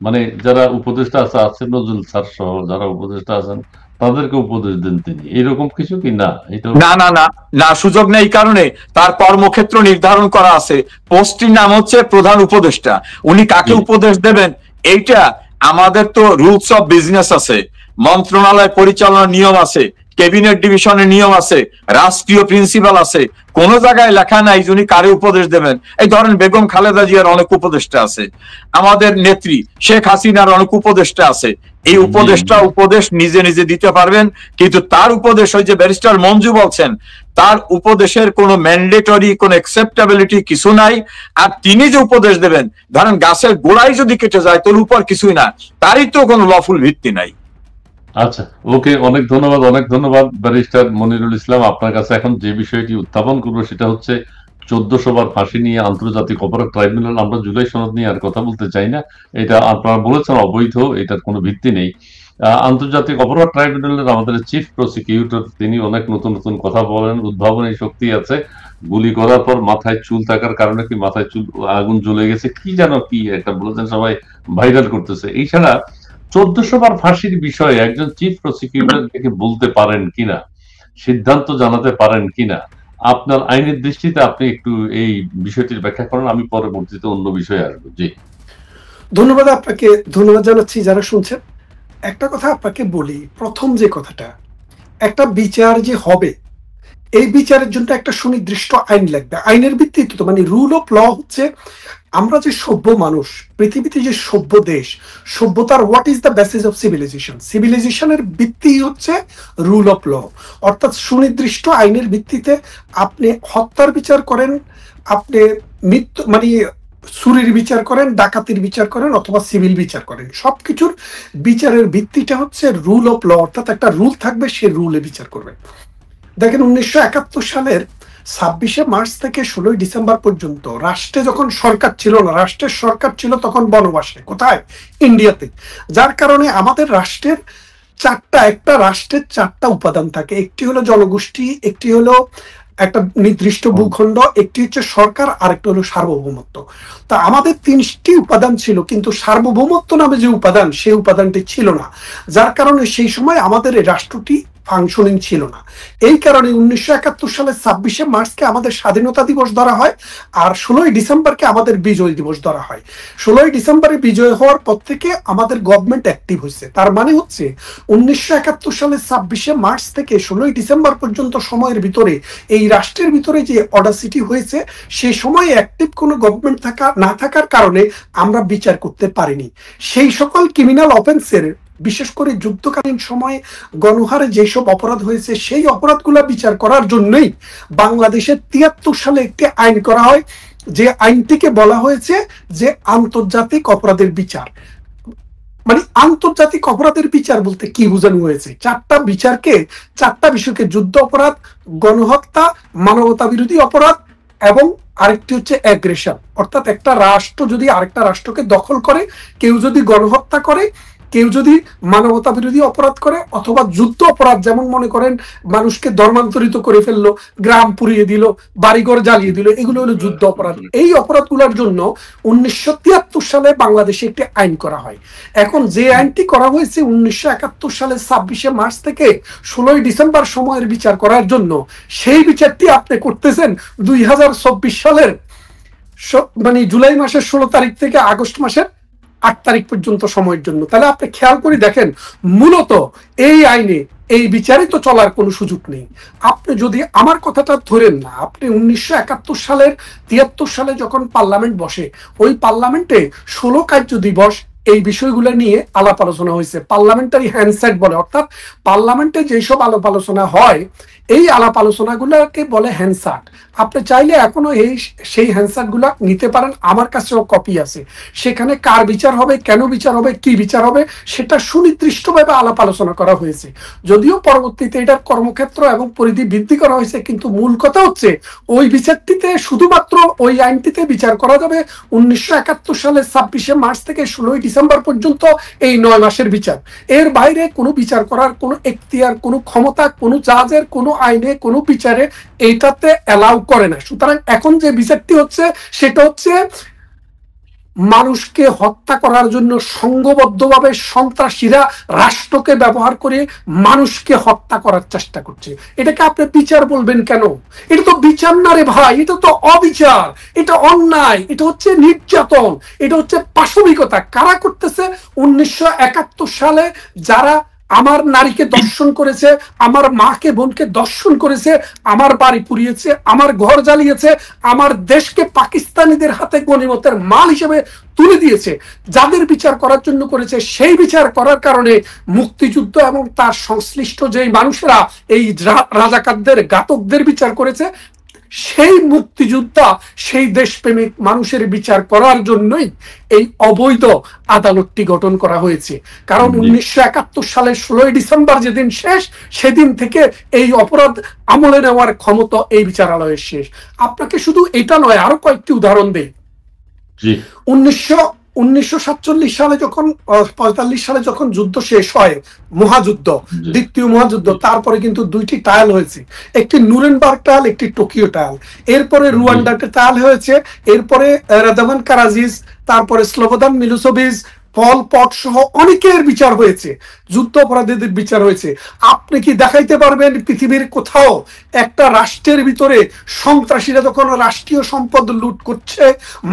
মানে যারা উপদেষ্টা আছেন নজরুল স্যার সহ যারা উপদেষ্টা আছেন তাদেরকে উপদেশ দেন তিনি, এরকম কিছু কি? না, এটা না না না না, সুযোগ নেই। কারণে তার কর্মক্ষেত্র নির্ধারণ করা আছে, পোস্টটির নাম হচ্ছে প্রধান উপদেষ্টা। উনি কাকে উপদেশ দেবেন এইটা আমাদের তো রুলস অফ বিজনেস আছে, মন্ত্রণালয় পরিচালনার নিয়ম আছে, ক্যাবিনেট ডিভিশনের নিয়ম আছে, রাষ্ট্রীয় প্রিন্সিপাল আছে। কোন জায়গায় লেখা নাই যে উনি কারে উপদেশ দেবেন। এই ধরেন বেগম খালেদা জিয়ার অনেক উপদেষ্টা আছে, আমাদের নেত্রী শেখ হাসিনার অনেক উপদেষ্টা আছে। এই উপদেষ্টা উপদেশ নিজে নিজে দিতে পারবেন, কিন্তু তার উপদেশ ওই যে ব্যারিস্টার মঞ্জু বলছেন তার উপদেশের কোনো ম্যান্ডেটরি কোনো অ্যাকসেপ্টেবিলিটি কিছু নাই। আর তিনি যে উপদেশ দেবেন, ধরেন গাছের গোড়াই যদি কেটে যায় তোর উপর কিছুই না, তারই তো কোনো লফুল ভিত্তি নাই। আচ্ছা, ওকে, অনেক ধন্যবাদ, অনেক ধন্যবাদ ব্যারিস্টার মনিরুল ইসলাম। আপনার কাছে এখন যে বিষয়টি উত্থাপন করবো সেটা হচ্ছে 1400 বার ফাঁসি নিয়ে আন্তর্জাতিক অপরাধ ট্রাইব্যুনাল। আমরা জুলাই সনদ নিয়ে আর কথা বলতে চাই না, এটা আপনারা বলেছেন অবৈধ, এটার কোনো ভিত্তি নেই। আন্তর্জাতিক অপরাধ ট্রাইব্যুনালের আমাদের চিফ প্রসিকিউটর তিনি অনেক নতুন নতুন কথা বলেন, উদ্ভাবনী শক্তি আছে। গুলি করার পর মাথায় চুল থাকার কারণে কি মাথায় চুল আগুন জ্বলে গেছে কি যেন কি একটা বলেছেন, সবাই ভাইরাল করতেছে। এই ছাড়া 1400 বার ফাঁসির বিষয়ে একজন চিফ প্রসিকিউটর থেকে বলতে পারেন কিনা, সিদ্ধান্ত জানাতে পারেন কিনা, আপনার আইনের দৃষ্টিতে আপনি একটু এই বিষয়টির ব্যাখ্যা করেন, আমি পরবর্তীতে অন্য বিষয়ে আসবো। জি, ধন্যবাদ আপনাকে, ধন্যবাদ জানাচ্ছি যারা শুনছেন। একটা কথা আপনাকে বলি, প্রথম যে কথাটা, একটা বিচার যে হবে এই বিচারের জন্য একটা সুনির্দিষ্ট আইন লাগবে। আইনের ভিত্তিতে তো মানে রুল অফ ল হচ্ছে, আমরা যে সভ্য মানুষ, পৃথিবীতে যে সভ্য দেশ, সভ্যতার what is the basis of civilization? সিভিলাইজেশনের ভিত্তি হচ্ছে রুল অফ ল, অর্থাৎ সুনির্দিষ্ট আইনের ভিত্তিতে আপনি হত্যার বিচার করেন, আপনি মৃত্যু মানে চুরির বিচার করেন, ডাকাতির বিচার করেন, অথবা সিভিল বিচার করেন, সবকিছুর বিচারের ভিত্তিটা হচ্ছে রুল অফ ল, অর্থাৎ একটা রুল থাকবে, সে রুলে বিচার করবে। দেখেন 1971 সালের 26শে মার্চ থেকে 16ই ডিসেম্বর পর্যন্ত রাষ্ট্রে যখন সরকার ছিল না, রাষ্ট্রের সরকার ছিল তখন বনবাসে। কোথায়? ইন্ডিয়াতে। যার কারণে আমাদের রাষ্ট্রের একটা রাষ্ট্রের 4টা উপাদান থাকে। একটি হলো জনগোষ্ঠী, একটি হলো একটা নির্দিষ্ট ভূখণ্ড, একটি হচ্ছে সরকার, আরেকটা হলো সার্বভৌমত্ব। তা আমাদের 3টি উপাদান ছিল, কিন্তু সার্বভৌমত্ব নামে যে উপাদান, সেই উপাদানটি ছিল না। যার কারণে সেই সময় আমাদের এই রাষ্ট্রটি ফাংশনিং ছিল না। এই কারণে 1971 সালের 26শে মার্চকে আমাদের স্বাধীনতা দিবস ধরা হয়, আর 16ই ডিসেম্বরকে আমাদের বিজয় দিবস ধরা হয়। 16ই ডিসেম্বরে বিজয় হওয়ার পর থেকে আমাদের গভর্নমেন্ট অ্যাক্টিভ হয়েছে। তার মানে হচ্ছে 1971 সালের 26শে মার্চ থেকে 16ই ডিসেম্বর পর্যন্ত সময়ের ভিতরে এই রাষ্ট্রের ভিতরে যে অডাসিটি হয়েছে, সেই সময়ে অ্যাক্টিভ কোনো গভর্নমেন্ট না থাকার কারণে আমরা বিচার করতে পারিনি। সেই সকল ক্রিমিনাল অফেন্সের, বিশেষ করে যুদ্ধকালীন সময়ে গণহারে যেসব অপরাধ হয়েছে, সেই অপরাধগুলো বিচার করার জন্যই বাংলাদেশে 73 সালে একটি আইন করা হয়, যে আইনটিকে বলা হয়েছে যে আন্তর্জাতিক অপরাধের বিচার। মানে আন্তর্জাতিক অপরাধের বিচার বলতে কি বোঝানো হয়েছে? 4টা বিচারকে, 4টা বিষয়কে, যুদ্ধ অপরাধ, গণহত্যা, মানবতা বিরোধী অপরাধ এবং আরেকটি হচ্ছে অ্যাগ্রেশন। অর্থাৎ একটা রাষ্ট্র যদি আরেকটা রাষ্ট্রকে দখল করে, কেউ যদি গণহত্যা করে, কেউ যদি মানবতা বিরোধী অপরাধ করে, অথবা যুদ্ধ অপরাধ, যেমন মনে করেন মানুষকে ধর্মান্তরিত করে ফেললো, গ্রাম পুড়িয়ে দিল, বাড়িঘর জ্বালিয়ে দিল, এগুলো হলো যুদ্ধ অপরাধ। এই অপরাধগুলোর জন্য 1973 সালে বাংলাদেশে একটি আইন করা হয়। এখন যে আইনটি করা হয়েছে 1971 সালের 26শে মার্চ থেকে 16ই ডিসেম্বর সময়ের বিচার করার জন্য, সেই বিচারটি আপনি করতেছেন 2024 সালের মানে জুলাই মাসের 16 তারিখ থেকে আগস্ট মাসের 8 তারিখ পর্যন্ত সময়ের জন্য। তাহলে আপনি খেয়াল করে দেখেন, মূলত এই আইনে এই বিচারে তো চলার কোনো সুযোগ নেই। আপনি যদি আমার কথাটা ধরেন না, আপনি 1971 সালের 73 সালে যখন পার্লামেন্ট বসে, ওই পার্লামেন্টে 16 কার্য দিবস এই বিষয়গুলো নিয়ে আলাপ আলোচনা হয়েছে। পার্লামেন্টারি হ্যান্ডসেট বলে, অর্থাৎ পার্লামেন্টে যেসব আলাপ আলোচনা হয়, এই আলাপ আলোচনাগুলোকে বলে হ্যান্ডসাট। আপনি চাইলে এখনো সেই হ্যান্ডসাট গুলা নিতে পারেন, আমার কাছেও কপি আছে। সেখানে কার বিচার হবে, কেন বিচার হবে, কি বিচার হবে, সেটা সুনির্দিষ্টভাবে আলাপ আলোচনা করা হয়েছে। যদিও পরবর্তীতে এটার কর্মক্ষেত্র এবং পরিধি বৃদ্ধি করা হয়েছে, কিন্তু মূল কথা হচ্ছে ওই বিচারটিতে, শুধুমাত্র ওই আইনটিতে বিচার করা যাবে 1971 সালের 26শে মার্চ থেকে 16ই ডিসেম্বর পর্যন্ত, এই 9 মাসের বিচার। এর বাইরে কোনো বিচার করার কোনো এখতিয়ার, কোনো ক্ষমতা, কোনো জাজের, কোনো আইনে, কোনো বিচারে এইটাতে অ্যালাউ করে না। সুতরাং এখন যে বিচারটি হচ্ছে, সেটা হচ্ছে মানুষকে হত্যা করার জন্য সংঘবদ্ধভাবে সন্ত্রাসীরা রাষ্ট্রকে ব্যবহার করে মানুষকে হত্যা করার চেষ্টা করছে। এটাকে আপনি বিচার বলবেন কেন? এটা তো বিচার না রে ভাই, এটা তো অবিচার, এটা অন্যায়, এটা হচ্ছে নির্যাতন, এটা হচ্ছে পাশবিকতা। কারা করতেছে? 1971 সালে যারা আমার নারীকে দর্শন করেছে, আমার মাকে বোনকে দর্শন করেছে, আমার বাড়ি পুড়িয়েছে, আমার ঘর জ্বালিয়েছে, আমার দেশকে পাকিস্তানিদের হাতে গনিমতের মাল হিসেবে তুলে দিয়েছে, যাদের বিচার করার জন্য করেছে, সেই বিচার করার কারণে মুক্তিযুদ্ধ এবং তার সংশ্লিষ্ট যেই মানুষেরা এই রাজাকারদের, ঘাতকদের বিচার করেছে, সেই মুক্তিযোদ্ধা, সেই দেশপ্রেমিক মানুষের বিচার করার জন্যই এই অবৈধ আদালতটি গঠন করা হয়েছে। কারণ 1971 সালের 16ই ডিসেম্বর যেদিন শেষ, সেদিন থেকে এই অপরাধ আমলে নেওয়ার ক্ষমতা এই বিচারালয়ের শেষ। আপনাকে শুধু এটা নয়, আরো কয়েকটি উদাহরণ দেই। 1947 সালে যখন, 45 সালে যখন যুদ্ধ শেষ হয়, মহাযুদ্ধ, দ্বিতীয় মহাযুদ্ধ, তারপরে কিন্তু 2টি ট্রায়াল হয়েছে, একটি নুরেনবার্গ ট্রায়াল, একটি টোকিও ট্রায়াল। এরপরে রুয়ান্ডাতে ট্রায়াল হয়েছে, এরপরে রাদাভান কারাজিস, তারপরে স্লোবোদান মিলোসেভিচ, পল পট সহ অনেকের বিচার হয়েছে, যুদ্ধ অপরাধীদের বিচার হয়েছে। আপনি কি দেখাইতে পারবেন পৃথিবীর কোথাও একটা রাষ্ট্রের ভিতরে সন্ত্রাসীরা যখন রাষ্ট্রীয় সম্পদ লুট করছে,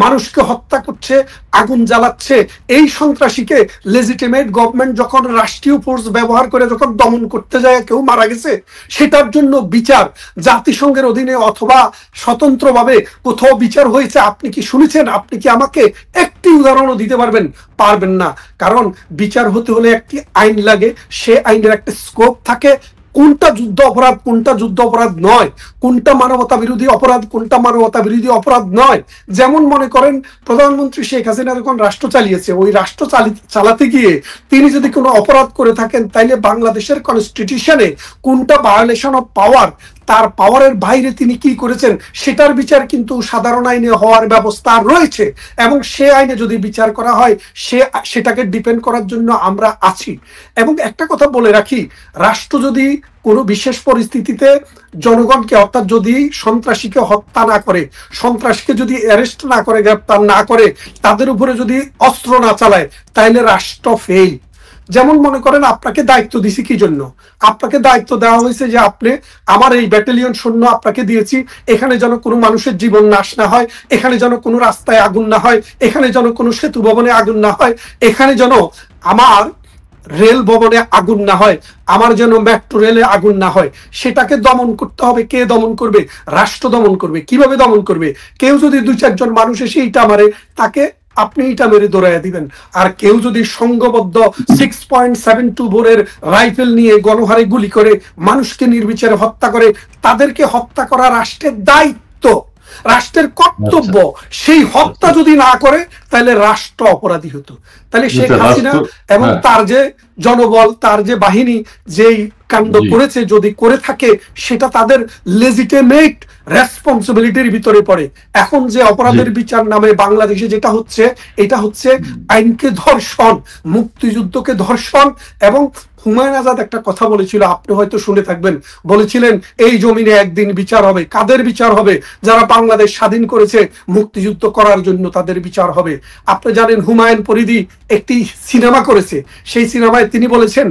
মানুষকে হত্যা করছে, আগুন জ্বালাচ্ছে, এই সন্ত্রাসীকে লেজিটিমেট গভর্নমেন্ট যখন রাষ্ট্রীয় ফোর্স ব্যবহার করে যখন দমন করতে যায়, কেউ মারা গেছে, সেটার জন্য বিচার জাতিসংঘের অধীনে অথবা স্বতন্ত্রভাবে কোথাও বিচার হয়েছে? আপনি কি শুনেছেন? আপনি কি আমাকে একটি উদাহরণও দিতে পারবেন? পারবেন না। কারণ বিচার হতে হলে একটি আইন লাগে, সে আইনের একটা স্কোপ থাকে, কোনটা যুদ্ধ অপরাধ, কোনটা যুদ্ধ অপরাধ নয়, কোনটা মানবতা বিরোধী অপরাধ, কোনটা মানবতা বিরোধী অপরাধ নয়। যেমন মনে করেন প্রধানমন্ত্রী শেখ হাসিনা যখন রাষ্ট্র চালিয়েছে, ওই রাষ্ট্র চালাতে গিয়ে তিনি যদি কোনো অপরাধ করে থাকেন, তাইলে বাংলাদেশের কনস্টিটিউশনে কোনটা ভায়োলেশন অফ পাওয়ার, তার পাওয়ারের বাইরে তিনি কি করেছেন, সেটার বিচার কিন্তু সাধারণ আইনে হওয়ার ব্যবস্থা রয়েছে, এবং সে আইনে যদি বিচার করা হয়, সেটাকে ডিপেন্ড করার জন্য আমরা আছি। এবং একটা কথা বলে রাখি, রাষ্ট্র যদি কোনো বিশেষ পরিস্থিতিতে জনগণকে, অর্থাৎ যদি সন্ত্রাসীকে হত্যা না করে, সন্ত্রাসীকে যদি অ্যারেস্ট না করে, গ্রেপ্তার না করে, তাদের উপরে যদি অস্ত্র না চালায়, তাইলে রাষ্ট্র ফেল। যেমন মনে করেন আপনাকে দায়িত্ব দিছি কি জন্য, আপনাকে দায়িত্ব দেওয়া হয়েছে যে আপনি আমার এই ব্যাটালিয়ন সৈন্য আপনাকে দিয়েছি, এখানে যেন কোনো মানুষের জীবন নাশ না হয়, এখানে যেন কোনো রাস্তায় আগুন না হয়, এখানে যেন কোনো সেতু ভবনে আগুন না হয়, এখানে যেন আমার রেল ভবনে আগুন না হয়, আমার যেন মেট্রো রেলে আগুন না হয়। সেটাকে দমন করতে হবে। কে দমন করবে? রাষ্ট্র দমন করবে। কিভাবে দমন করবে? কেউ যদি 2-4 জন মানুষ এসে ইটা মারে, তাকে আপনি ইটা মেরে দৌড়াইয়া দিবেন। আর কেউ যদি সংঘবদ্ধ 6.72 বোরের রাইফেল নিয়ে গণহারে গুলি করে মানুষকে নির্বিচারে হত্যা করে, তাদেরকে হত্যা করা রাষ্ট্রের দায়িত্ব, রাষ্ট্রের কর্তব্য। সেই হত্যা যদি না করে তাহলে রাষ্ট্র অপরাধী হতো। তাহলে শেখ হাসিনা এবং তার যে জনবল, তার যে বাহিনী যেই কাণ্ড করেছে, যদি করে থাকে সেটা তাদের লেজিটিমেট রেসপন্সিবিলিটির ভিতরে পড়ে। এখন যে অপরাধের বিচার নামে বাংলাদেশে যেটা হচ্ছে, এটা হচ্ছে আইনকে ধর্ষণ, মুক্তিযুদ্ধকে ধর্ষণ। এবং হুমায়ুন আজাদ একটা কথা বলেছিল, আপনি হয়তো শুনে থাকবেন, বলেছিলেন এই জমিনে একদিন বিচার হবে। কাদের বিচার হবে? যারা বাংলাদেশ স্বাধীন করেছে মুক্তিযুদ্ধ করার জন্য, তাদের বিচার হবে। আপনি জানেন হুমায়ুন পরিধি একটি সিনেমা করেছে, সেই সিনেমায় তিনি বলেছেন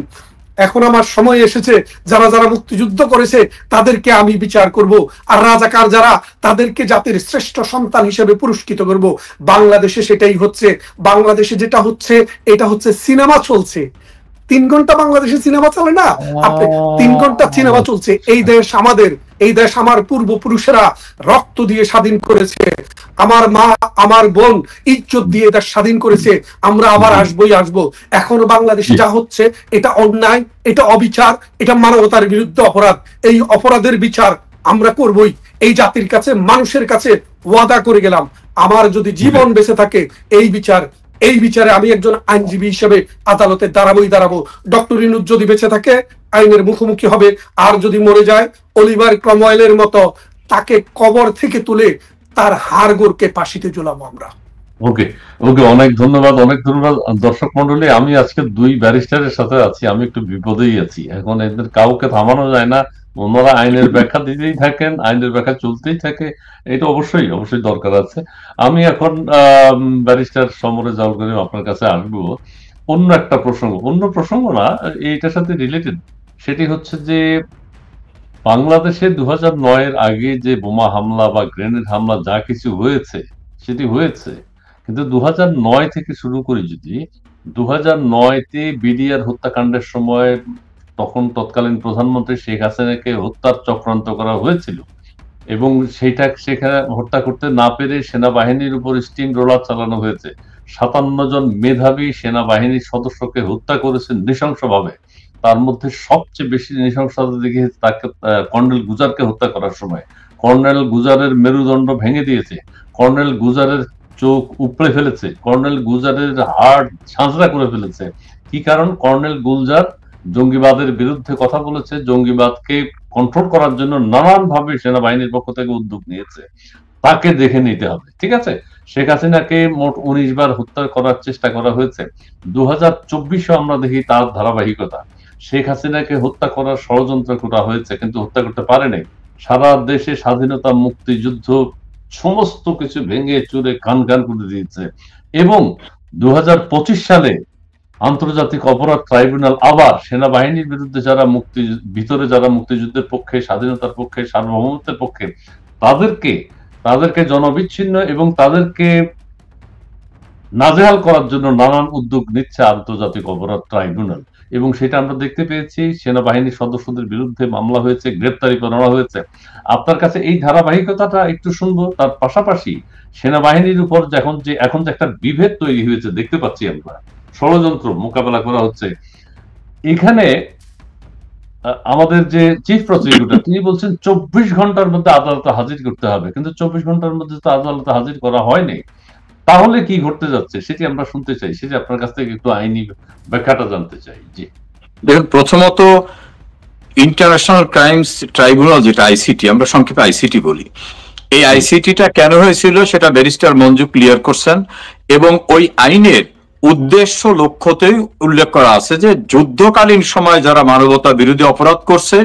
এখন আমার সময় এসেছে, যারা যারা মুক্তিযুদ্ধ করেছে তাদেরকে আমি বিচার করব, আর রাজাকার যারা, তাদেরকে জাতির শ্রেষ্ঠ সন্তান হিসেবে পুরস্কৃত করব। বাংলাদেশে সেটাই হচ্ছে। বাংলাদেশে যেটা হচ্ছে, এটা হচ্ছে সিনেমা চলছে। 3 ঘন্টা বাংলাদেশে সিনেমা চলে না, আপনি 3 ঘন্টা সিনেমা চলছে। এই দেশ আমাদের, এই দেশ আমার পূর্বপুরুষেরা রক্ত দিয়ে স্বাধীন করেছে। আমার মা, আমার বোন ইজ্জত দিয়ে দেশ স্বাধীন করেছে। আমরা আবার আসবই আসবো। এখনো বাংলাদেশে যা হচ্ছে, এটা অন্যায়, এটা অবিচার, এটা মানবতার বিরুদ্ধে অপরাধ। এই অপরাধের বিচার আমরা করবই। এই জাতির কাছে, মানুষের কাছে ওয়াদা করে গেলাম, আমার যদি জীবন বেঁচে থাকে এই বিচারে আমি একজন আইনজীবী হিসেবে আদালতে দাঁড়াবো। ডক্টর ইউনূস যদি বেঁচে থাকে আইনের মুখোমুখি হবে, আর যদি মরে যায় অলিভার ক্রমওয়েলের মতো তাকে কবর থেকে তুলে তার হাড়গোড়কে ফাঁসিতে ঝুলাবো আমরা। ওকে, অনেক ধন্যবাদ, দর্শক মন্ডলী। আমি আজকে 2 ব্যারিস্টারের সাথে আছি, আমি একটু বিপদেই আছি। এখন এদের কাউকে থামানো যায় না, ওনারা আইনের ব্যাখ্যা দিতেই থাকেন, আইনের ব্যাখ্যা চলতেই থাকে। এটা অবশ্যই দরকার আছে। আমি এখন ব্যারিস্টার সমরে জাওয়াল করিম আপনার কাছে আসবো অন্য একটা প্রসঙ্গ না, এইটার সাথে রিলেটেড। সেটি হচ্ছে যে বাংলাদেশে 2009-এর আগে যে বোমা হামলা বা গ্রেনেড হামলা যা কিছু হয়েছে, সেটি হয়েছে। কিন্তু 2009 থেকে শুরু করে, যদি 2009-তে বিডিআর হত্যাকাণ্ডের সময় তখন তৎকালীন প্রধানমন্ত্রী শেখ হাসিনাকে হত্যার চক্রান্ত করা হয়েছিল, এবং সেখানে হত্যা করতে না পেরে সেনাবাহিনীর উপর স্টিম রোলার চালানো হয়েছে। 57 জন মেধাবী সেনাবাহিনীর সদস্যকে হত্যা করেছেন নৃশংসভাবে। তার মধ্যে সবচেয়ে বেশি নৃশংসতা দেখিয়েছে তাকে কর্নেল গুজারকে হত্যা করার সময়। কর্নেল গুজারের মেরুদণ্ড ভেঙে দিয়েছে, কর্নেল গুজারের চোখ উপড়ে ফেলেছে, কর্নেল গুজারের হাড় ঝাঁঝরা করে ফেলেছে। কি কারণ? কর্নেল গুলজার জঙ্গিবাদের বিরুদ্ধে কথা বলেছে, জঙ্গিবাদকে কন্ট্রোল করার জন্য নানানভাবে সেনাবাহিনীর পক্ষ থেকে উদ্যোগ নিয়েছে। তাকে দেখে নিতে হবে, ঠিক আছে? শেখ হাসিনাকে মোট 19 বার হত্যা করার চেষ্টা করা হয়েছে। 2024-এ আমরা দেখি তার ধারাবাহিকতা। শেখ হাসিনাকে হত্যা করার ষড়যন্ত্র করা হয়েছে, কিন্তু হত্যা করতে পারেনি। সারা দেশে স্বাধীনতা, মুক্তিযুদ্ধ সমস্ত কিছু ভেঙে চুরে কান করে দিয়েছে। এবং 2025 সালে আন্তর্জাতিক অপরাধ ট্রাইব্যুনাল আবার সেনাবাহিনীর বিরুদ্ধে যারা যারা মুক্তিযুদ্ধের পক্ষে, স্বাধীনতার পক্ষে, সার্বভৌমত্বের পক্ষে, তাদেরকে জনবিচ্ছিন্ন এবং তাদেরকে নাজেহাল করার জন্য নানান উদ্যোগ নিচ্ছে আন্তর্জাতিক অপরাধ ট্রাইব্যুনাল। এবং সেটা আমরা দেখতে পেয়েছি, সেনাবাহিনীর সদস্যদের বিরুদ্ধে মামলা হয়েছে, গ্রেপ্তারি করানো হয়েছে। আপনার কাছে এই ধারাবাহিকতাটা একটু শুনবো। তার পাশাপাশি সেনাবাহিনীর উপর এখন যে একটা বিভেদ তৈরি হয়েছে দেখতে পাচ্ছি আমরা, ষড়যন্ত্র মোকাবেলা করা হচ্ছে। এখানে আমাদের যে চিফ প্রসিকিউটর, তিনি বলছেন 24 ঘন্টার মধ্যে আদালতে হাজির করতে হবে, কিন্তু 24 ঘন্টার মধ্যে তো আদালতে হাজির করা হয়নি। তাহলে কি ঘটতে যাচ্ছে সেটি আমরা শুনতে চাই, সেটি আপনার কাছ থেকে একটু আইনি ব্যাখ্যাটা জানতে চাই। জি দেখুন, প্রথমত ইন্টারন্যাশনাল ক্রাইমস ট্রাইব্যুনাল, যেটা আইসিটি, আমরা সংক্ষেপে আইসিটি বলি, এই আইসিটিটা কেন হয়েছিল সেটা ব্যারিস্টার মঞ্জু ক্লিয়ার করছেন। এবং ওই আইনের উদ্দেশ্য লক্ষ্যতেই উল্লেখ করা আছে যে যুদ্ধকালীন সময় যারা মানবতা বিরোধী অপরাধ করছে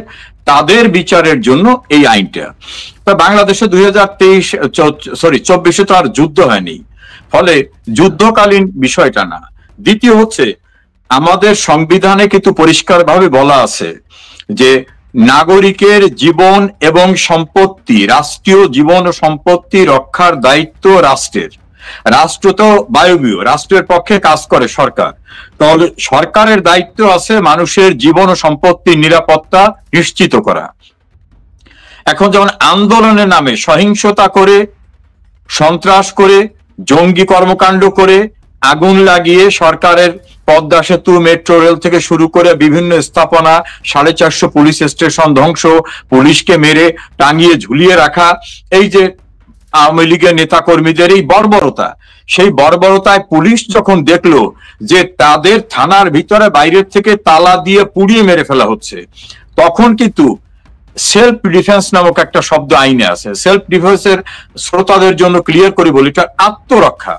তাদের বিচারের জন্য এই আইনটা। বাংলাদেশে 2024-এ তো আর যুদ্ধ হয়নি, ফলে যুদ্ধকালীন বিষয়টা না। দ্বিতীয় হচ্ছে আমাদের সংবিধানে কিন্তু পরিষ্কারভাবে বলা আছে যে নাগরিকের জীবন এবং সম্পত্তি, রাষ্ট্রীয় জীবন ও সম্পত্তি রক্ষার দায়িত্ব রাষ্ট্রের। রাষ্ট্র তো বায়বীয়, রাষ্ট্রের পক্ষে কাজ করে সরকার, তাহলে সরকারের দায়িত্ব আছে মানুষের জীবন ও সম্পত্তির নিরাপত্তা নিশ্চিত করা। এখন যেমন আন্দোলনের নামে সহিংসতা করে, সন্ত্রাস করে, জঙ্গি কর্মকাণ্ড করে, আগুন লাগিয়ে সরকারের পদ্মা সেতু, মেট্রো রেল থেকে শুরু করে বিভিন্ন স্থাপনা, 450 পুলিশ স্টেশন ধ্বংস, পুলিশকে মেরে টাঙিয়ে ঝুলিয়ে রাখা, এই যে আওয়ামী লীগের নেতা কর্মীদের এই বর্বরতা, সেই বর্বরতায় পুলিশ যখন দেখলো যে তাদের থানার ভিতরে বাইরের থেকে তালা দিয়ে পুড়িয়ে মেরে ফেলা হচ্ছে, তখন কিন্তু সেলফ ডিফেন্স নামক একটা শব্দ আইনে আছে। সেলফ ডিফেন্সের শ্রোতাদের জন্য ক্লিয়ার করে বলি, এটা আত্মরক্ষা।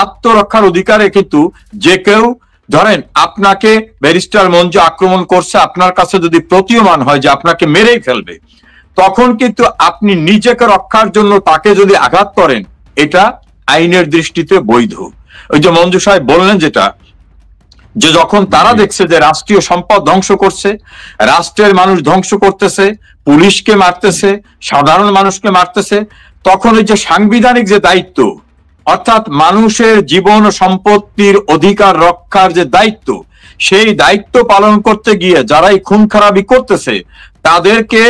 আত্মরক্ষার অধিকারে কিন্তু যে কেউ, ধরেন আপনাকে ব্যারিস্টার মঞ্জু আক্রমণ করছে, আপনার কাছে যদি প্রতীয়মান হয় যে আপনাকে মেরেই ফেলবে, তখন কিন্তু আপনি নিজেকে রক্ষার জন্য তাকে যদি আঘাত করেন, এটা আইনের দৃষ্টিতে বৈধ। ওই যে মঞ্জু সাহেব বললেন যেটা, যে যখন তারা দেখছে যে রাষ্ট্রীয় সম্পদ ধ্বংস করছে, রাষ্ট্রের মানুষ ধ্বংস করতেছে, পুলিশকে মারতেছে, সাধারণ মানুষকে মারতেছে, তখন ওই যে সাংবিধানিক যে দায়িত্ব, অর্থাৎ মানুষের জীবন ও সম্পত্তির অধিকার রক্ষার যে দায়িত্ব, সেই দায়িত্ব পালন করতে গিয়ে যারাই খুন খারাপি করতেছে তাদেরকে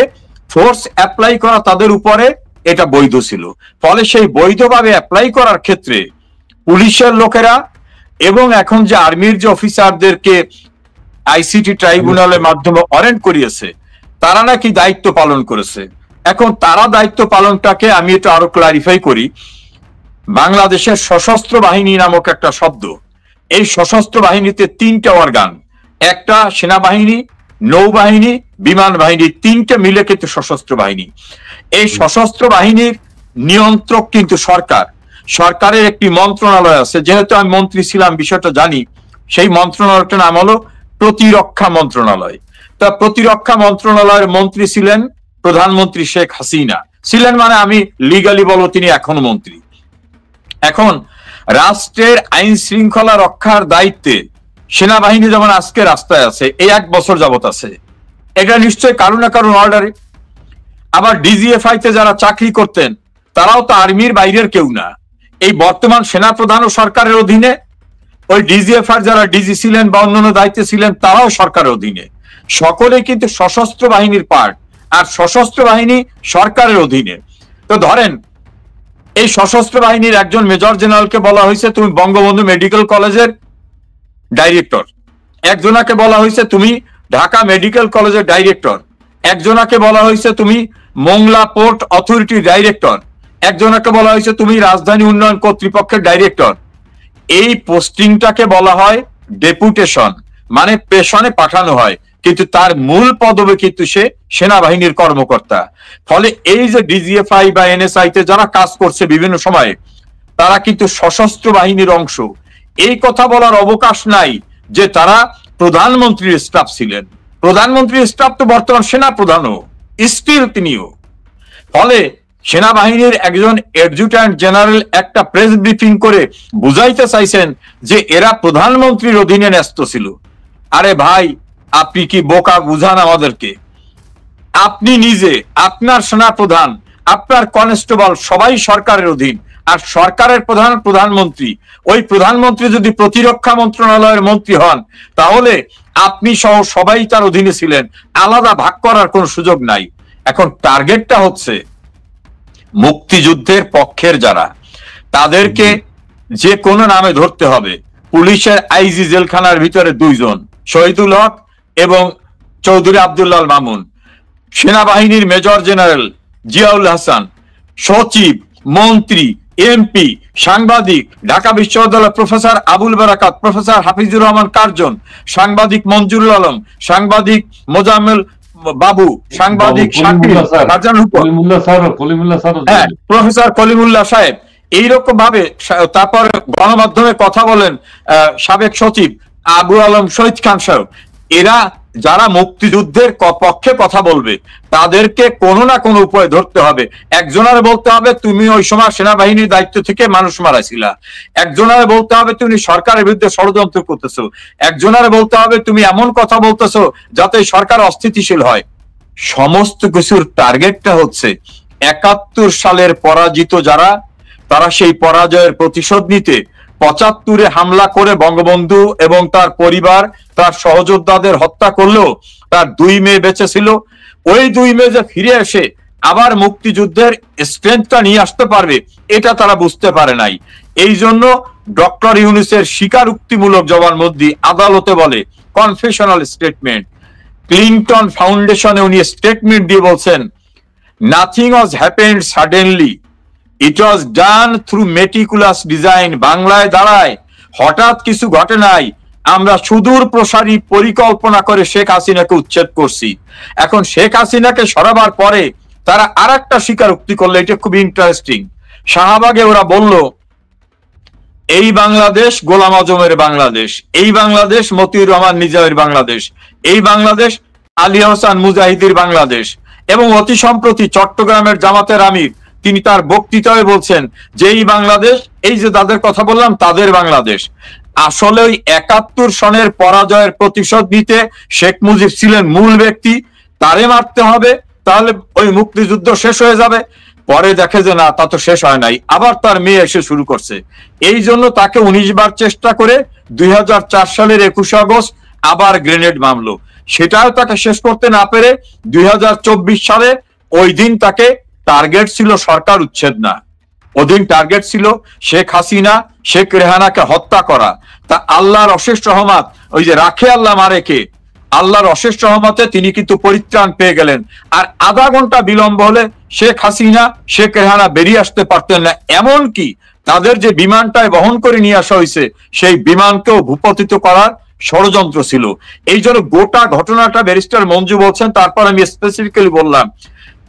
ফোর্স অ্যাপ্লাই করা তাদের উপরে এটা বৈধ ছিল। ফলে সেই বৈধভাবে অ্যাপ্লাই করার ক্ষেত্রে পুলিশের লোকেরা এবং এখন যে আর্মির যে অফিসারদেরকে আইসিটি ট্রাইব্যুনালের মাধ্যমে ওয়ারেন্ট করিয়েছে, তারা নাকি দায়িত্ব পালন করেছে। এখন তারা দায়িত্ব পালনটাকে আমি এটা আরো ক্লারিফাই করি। বাংলাদেশের সশস্ত্র বাহিনী নামক একটা শব্দ, এই সশস্ত্র বাহিনীতে 3টা অর্গান, একটা সেনাবাহিনী, নৌবাহিনী, বিমান বাহিনী, 3টে মিলে কিন্তু সশস্ত্র বাহিনী। এই সশস্ত্র বাহিনীর নিয়ন্ত্রক কিন্তু সরকার। সরকারের একটি মন্ত্রণালয় আছে, যেহেতু আমি মন্ত্রী ছিলাম বিষয়টা জানি, সেই মন্ত্রণালয়টার নাম হলো প্রতিরক্ষা মন্ত্রণালয়। তা প্রতিরক্ষা মন্ত্রণালয়ের মন্ত্রী ছিলেন প্রধানমন্ত্রী শেখ হাসিনা। ছিলেন মানে আমি লিগালি বলবো তিনি এখনো মন্ত্রী। এখন রাষ্ট্রের আইন শৃঙ্খলা রক্ষার দায়িত্বে সেনাবাহিনী যেমন আজকে রাস্তায় আছে, এই 1 বছর যাবত আছে, এটা নিশ্চয়ই কারো না কারো অর্ডারে। আবার ডিজিএফআই তে যারা চাকরি করতেন তারাও তো আর্মির বাইরের কেউ না, এই বর্তমান সেনাপ্রধান ও সরকারের অধীনে। ওই ডিজিএফআই যারা ডিজি ছিলেন বা অন্যান্য দায়িত্বে ছিলেন তারাও সরকারের অধীনে। সকলে কিন্তু সশস্ত্র বাহিনীর পার্ট, আর সশস্ত্র বাহিনী সরকারের অধীনে। তো ধরেন এই সশস্ত্র বাহিনীর একজন মেজর জেনারেলকে বলা হয়েছে তুমি বঙ্গবন্ধু মেডিকেল কলেজের ডাইরেক্টর, একজনাকে বলা হয়েছে তুমি ঢাকা মেডিকেল কলেজের ডাইরেক্টর, একজনাকে বলা হয়েছে তুমি মোংলা পোর্ট অথরিটির ডাইরেক্টর, একজনাকে বলা হয়েছে তুমি রাজধানী উন্নয়ন কর্তৃপক্ষের ডাইরেক্টর। এই পোস্টিংটাকে বলা হয় ডেপুটেশন, মানে পেশনে পাঠানো হয়, কিন্তু তার মূল পদবে কিন্তু সে সেনাবাহিনীর কর্মকর্তা। ফলে এই যে ডিজিএফআই বা এনএসআই তে যারা কাজ করছে বিভিন্ন সময়ে, তারা কিন্তু সশস্ত্র বাহিনীর অংশ। এই কথা বলার অবকাশ নাই যে তারা প্রধানমন্ত্রীর স্টাফ ছিলেন। প্রধানমন্ত্রীর স্টাফ তো বর্তমান সেনা প্রধানও, স্টিল তিনিও। ফলে সেনাবাহিনীর একজন অ্যাডজুট্যান্ট জেনারেল একটা প্রেস ব্রিফিং করে বুঝাইতে চাইছেন যে এরা প্রধানমন্ত্রীর অধীনে ন্যস্ত ছিল। আরে ভাই, আপনি কি বোকা? বুঝান আমাদেরকে। আপনি নিজে, আপনার সেনা প্রধান, আপনার কনস্টেবল সবাই সরকারের অধীন, আর সরকারের প্রধান প্রধানমন্ত্রী। ওই প্রধানমন্ত্রী যদি প্রতিরক্ষা মন্ত্রণালয়ের মন্ত্রী হন, তাহলে আপনি সহ সবাই তার অধীনে ছিলেন, আলাদা ভাগ করার কোনো সুযোগ নাই। এখন টার্গেটটা হচ্ছে মুক্তিযুদ্ধের পক্ষের যারা, তাদেরকে যে কোনো নামে ধরতে হবে। পুলিশের আইজি জেলখানার ভিতরে 2 জন, শহীদুল হক এবং চৌধুরী আব্দুল্লাহ মামুন, সেনাবাহিনীর মেজর জেনারেল জিয়াউল হাসান, সচিব, মন্ত্রী, এমপি, সাংবাদিক, ঢাকা বিশ্ববিদ্যালয়ের প্রফেসর আবুল বারাকাত, প্রফেসর হাফিজুর রহমান কার্জন, সাংবাদিক মঞ্জুরুল আলম, সাংবাদিক মোজাম্মেল বাবু, সাংবাদিক প্রফেসর কলিমুল্লাহ সাহেব, এইরকম ভাবে। তারপর গণমাধ্যমে কথা বলেন সাবেক সচিব আবু আলম শহীদ খান সাহেব। এরা যারা মুক্তিযুদ্ধের পক্ষে কথা বলবে তাদেরকে কোনো না কোনো উপায় ধরতে হবে। একজনের বলতে হবে তুমি ওই সময় সেনাবাহিনীর দায়িত্ব থেকে মানুষ মারাইছিলা, একজনের বলতে হবে তুমি সরকারের বিরুদ্ধে ষড়যন্ত্র করতেছো, একজনের বলতে হবে তুমি এমন কথা বলতেছো যাতে সরকার অস্থিতিশীল হয়। সমস্ত কিছুর টার্গেটটা হচ্ছে ৭১ সালের পরাজিত যারা, তারা সেই পরাজয়ের প্রতিশোধ নিতে ৭৫-এ হামলা করে বঙ্গবন্ধু এবং তার পরিবার তার সহযোদ্ধাদের হত্যা করলেও তার ২ মেয়ে বেঁচে ছিল। ওই ২ মেয়ে যে ফিরে এসে আবার মুক্তিযুদ্ধের স্ট্রেংথটা নিয়ে আসতে পারবে এটা তারা বুঝতে পারে নাই। এই জন্য ডক্টর ইউনূসের স্বীকারোক্তিমূলক জবানবন্দি আদালতে বলে কনফেশনাল স্টেটমেন্ট। ক্লিনটন ফাউন্ডেশনে উনি স্টেটমেন্ট দিয়ে বলছেন নাথিং ওয়াজ হ্যাপেন্ড সাডেনলি, ইট ওয়াজ ডান থ্রু মেটিকুলাস ডিজাইন। বাংলায় দাঁড়ায় হঠাৎ কিছু ঘটে নাই, আমরা সুদূর প্রসারী পরিকল্পনা করে শেখ হাসিনাকে উচ্ছেদ করছি। এখন শেখ হাসিনাকে সরাবার পরে তারা আর একটা স্বীকারোক্তি করলো, এটা খুব ইন্টারেস্টিং। শাহবাগে ওরা বলল এই বাংলাদেশ গোলাম আজমের বাংলাদেশ, এই বাংলাদেশ মতিউর রহমান নিজামের বাংলাদেশ, এই বাংলাদেশ আলী হাসান মুজাহিদের বাংলাদেশ। এবং অতি সম্প্রতি চট্টগ্রামের জামাতের আমির তিনি তার বক্তৃতায় বলছেন যে এই বাংলাদেশ, এই যে তাদের কথা বললাম তাদের বাংলাদেশ। আসলে ওই ৭১ সনের পরাজয়ের প্রতিশোধ নিতে শেখ মুজিব ছিলেন মূল ব্যক্তি, তারে মারতে হবে, তাহলে ওই মুক্তিযুদ্ধ শেষ হয়ে যাবে। পরে দেখে যে না, তা তো শেষ হয় নাই, আবার তার মেয়ে এসে শুরু করছে। এই জন্য তাকে ১৯ বার চেষ্টা করে ২০০৪ সালের ২১ আগস্ট আবার গ্রেনেড মামলো, সেটাও তাকে শেষ করতে না পেরে ২০২৪ সালে ওই দিন তাকে টার্গেট ছিল সরকার উচ্ছেদ না, ওদিন টার্গেট ছিল শেখ হাসিনা শেখ রেহানাকে হত্যা করা। তা আল্লাহর অশেষ রহমত, ওই যে রাখে আল্লাহ মারে কে, আল্লাহর অশেষ রহমতে তিনি কিন্তু পরিত্রাণ পেয়ে গেলেন। আর আধা ঘন্টা বিলম্ব হলে শেখ হাসিনা শেখ রেহানা বেরিয়ে আসতে পারতেন না। এমন কি তাদের যে বিমানটায় বহন করে নিয়ে আসা হয়েছে সেই বিমানকেও ভূপতিত করার ষড়যন্ত্র ছিল। এই জন্য গোটা ঘটনাটা ব্যারিস্টার মঞ্জু বলছেন, তারপর আমি স্পেসিফিক্যালি বললাম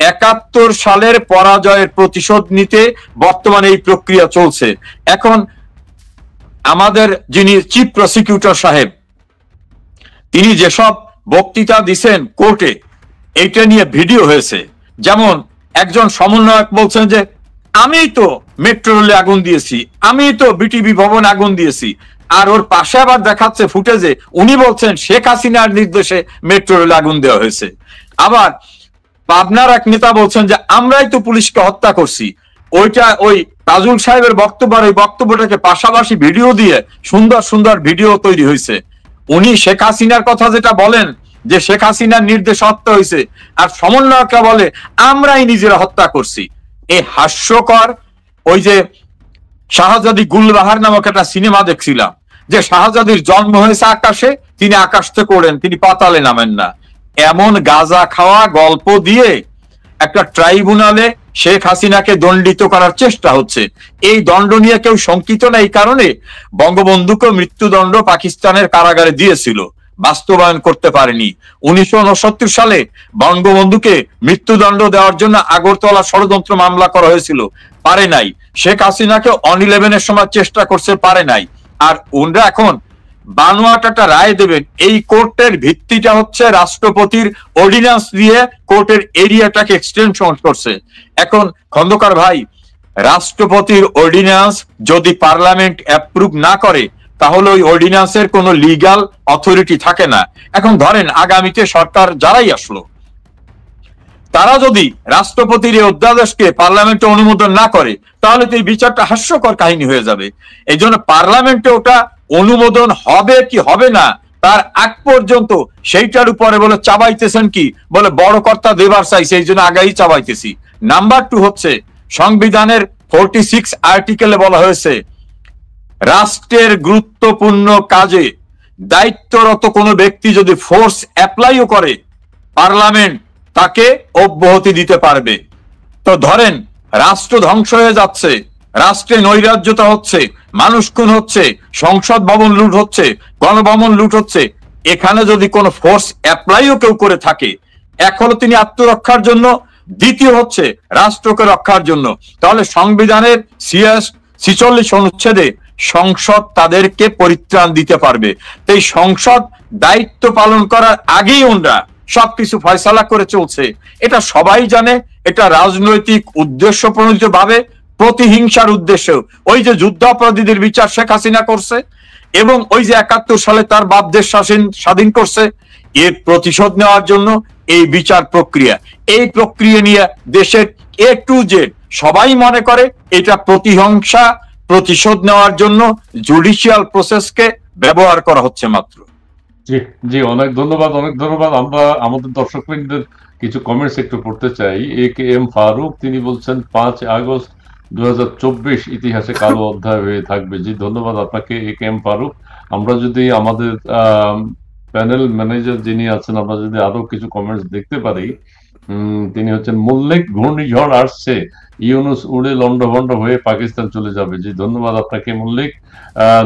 ৭১ সালের পরাজয়ের প্রতিশোধ নিতে বর্তমানে এই প্রক্রিয়া চলছে। এখন আমাদের যিনি চিফ প্রসিকিউটর সাহেব, তিনি যেসব বক্তৃতা দিচ্ছেন কোর্টে, এইটা নিয়ে ভিডিও হয়েছে। যেমন একজন সমন্বয়ক বলছেন যে আমি তো মেট্রো রেলে আগুন দিয়েছি, আমি তো বিটিভি ভবন আগুন দিয়েছি, আর ওর পাশে আবার দেখাচ্ছে ফুটেজে উনি বলছেন শেখ হাসিনার নির্দেশে মেট্রো রেলে আগুন দেওয়া হয়েছে। আবার পাবনার এক নেতা বলছেন যে আমরাই তো পুলিশকে হত্যা করছি। ওইটা ওই তাজুল সাহেবের বক্তব্য, ওই বক্তব্যটাকে পাশাপাশি ভিডিও দিয়ে সুন্দর সুন্দর ভিডিও তৈরি হয়েছে। উনি শেখ হাসিনার কথা যেটা বলেন যে শেখ হাসিনার নির্দেশে হত্যা হয়েছে, আর সমন্বয়করা বলে আমরাই নিজেরা হত্যা করছি। এই হাস্যকর। ওই যে শাহজাদি গুলবাহার নামক একটা সিনেমা দেখছিলাম, যে শাহজাদির জন্ম হয়েছে আকাশে, তিনি আকাশ থেকে ওড়েন, তিনি পাতালে নামেন না। এমন গাঁজা খাওয়া গল্প দিয়ে একটা ট্রাইব্যুনালে শেখ হাসিনাকে দণ্ডিত করার চেষ্টা হচ্ছে। এই দণ্ড নিয়ে কেউ শঙ্কিত না, এই কারণে বঙ্গবন্ধুকে মৃত্যুদণ্ড পাকিস্তানের কারাগারে দিয়েছিল, বাস্তবায়ন করতে পারেনি। ১৯৬৯ সালে বঙ্গবন্ধুকে মৃত্যুদণ্ড দেওয়ার জন্য আগরতলা ষড়যন্ত্র মামলা করা হয়েছিল, পারে নাই। শেখ হাসিনাকে অন 11-এর সময় চেষ্টা করছে, পারে নাই। আর ওনারা এখন বানোয়াট একটা রায় দেবেন, এই কোর্টের ভিত্তিটা হচ্ছে রাষ্ট্রপতির অর্ডিন্যান্স দিয়ে কোর্টের এরিয়াটাকে এক্সটেনশন করছে। এখন খন্দকার ভাই, রাষ্ট্রপতির অর্ডিন্যান্স যদি পার্লামেন্ট অ্যাপ্রুভ না করে তাহলে ওই অর্ডিন্যান্সের কোনো লিগ্যাল অথরিটি থাকে না। এখন ধরেন আগামীতে সরকার যারাই আসলো, তারা যদি রাষ্ট্রপতির এই অধ্যাদেশকে পার্লামেন্টে অনুমোদন না করে তাহলে তো এই বিচারটা হাস্যকর কাহিনী হয়ে যাবে। এই জন্য পার্লামেন্টে ওটা অনুমোদন হবে কি হবে না তার আগ পর্যন্ত সেইটার উপরে বলে চাবাইতেছেন কি, বলে বড় কর্তা দেবার চাইছে, এই জন্য আগাই চাবাইতেছি। নাম্বার 2 হচ্ছে সংবিধানের 46 আর্টিকেলে বলা হয়েছে রাষ্ট্রের গুরুত্বপূর্ণ কাজে দায়িত্বরত কোনো ব্যক্তি যদি ফোর্স অ্যাপ্লাইও করে পার্লামেন্ট তাকে অব্যাহতি দিতে পারবে। তো ধরেন রাষ্ট্র ধ্বংস হয়ে যাচ্ছে, রাষ্ট্রে নৈরাজ্যতা হচ্ছে, মানুষ খুন হচ্ছে, সংসদ ভবন লুট হচ্ছে, গণভবন লুট হচ্ছে, এখানে যদি কোনো ফোর্স অ্যাপ্লাইও কেউ করে থাকে, এক হলো তিনি আত্মরক্ষার জন্য, দ্বিতীয় হচ্ছে রাষ্ট্রকে রক্ষার জন্য, তাহলে সংবিধানের 46 অনুচ্ছেদে সংসদ তাদেরকে পরিত্রাণ দিতে পারবে। এই সংসদ দায়িত্ব পালন করার আগেই ওনারা সবকিছু ফয়সালা করে চলছে, এটা সবাই জানে। এটা রাজনৈতিক উদ্দেশ্য প্রণোদিত ভাবে, প্রতিহিংসার উদ্দেশ্য। ওই যে যুদ্ধাপরাধীদের বিচার শেখ হাসিনা করছে, এবং ওই যে 71 সালে তার বাপ দেশ স্বাধীন করছে, এর প্রতিশোধ নেওয়ার জন্য এই বিচার প্রক্রিয়া। এই প্রক্রিয়া নিয়ে দেশের A to Z সবাই মনে করে এটা প্রতিহিংসা, প্রতিশোধ নেওয়ার জন্য জুডিশিয়াল প্রসেসকে ব্যবহার করা হচ্ছে মাত্র। জি জি, অনেক ধন্যবাদ, অনেক ধন্যবাদ। আমরা আমাদের দর্শকবৃন্দের কিছু কমেন্টস একটু পড়তে চাই। AKM ফারুক তিনি বলছেন 5 আগস্ট 2024 ইতিহাসে কালো অধ্যায় হয়ে থাকবে। জি ধন্যবাদ আপনাকে AKM ফারুক। আমরা যদি আমাদের প্যানেল ম্যানেজার যিনি আছেন, আমরা যদি আরো কিছু কমেন্টস দেখতে পারি। তিনি হচ্ছেন মল্লিক, ঘূর্ণিঝড় আসছে, ইউনুস উড়ে লন্ডভন্ড হয়ে পাকিস্তান চলে যাবে। জি ধন্যবাদ আপনাকে মল্লিক।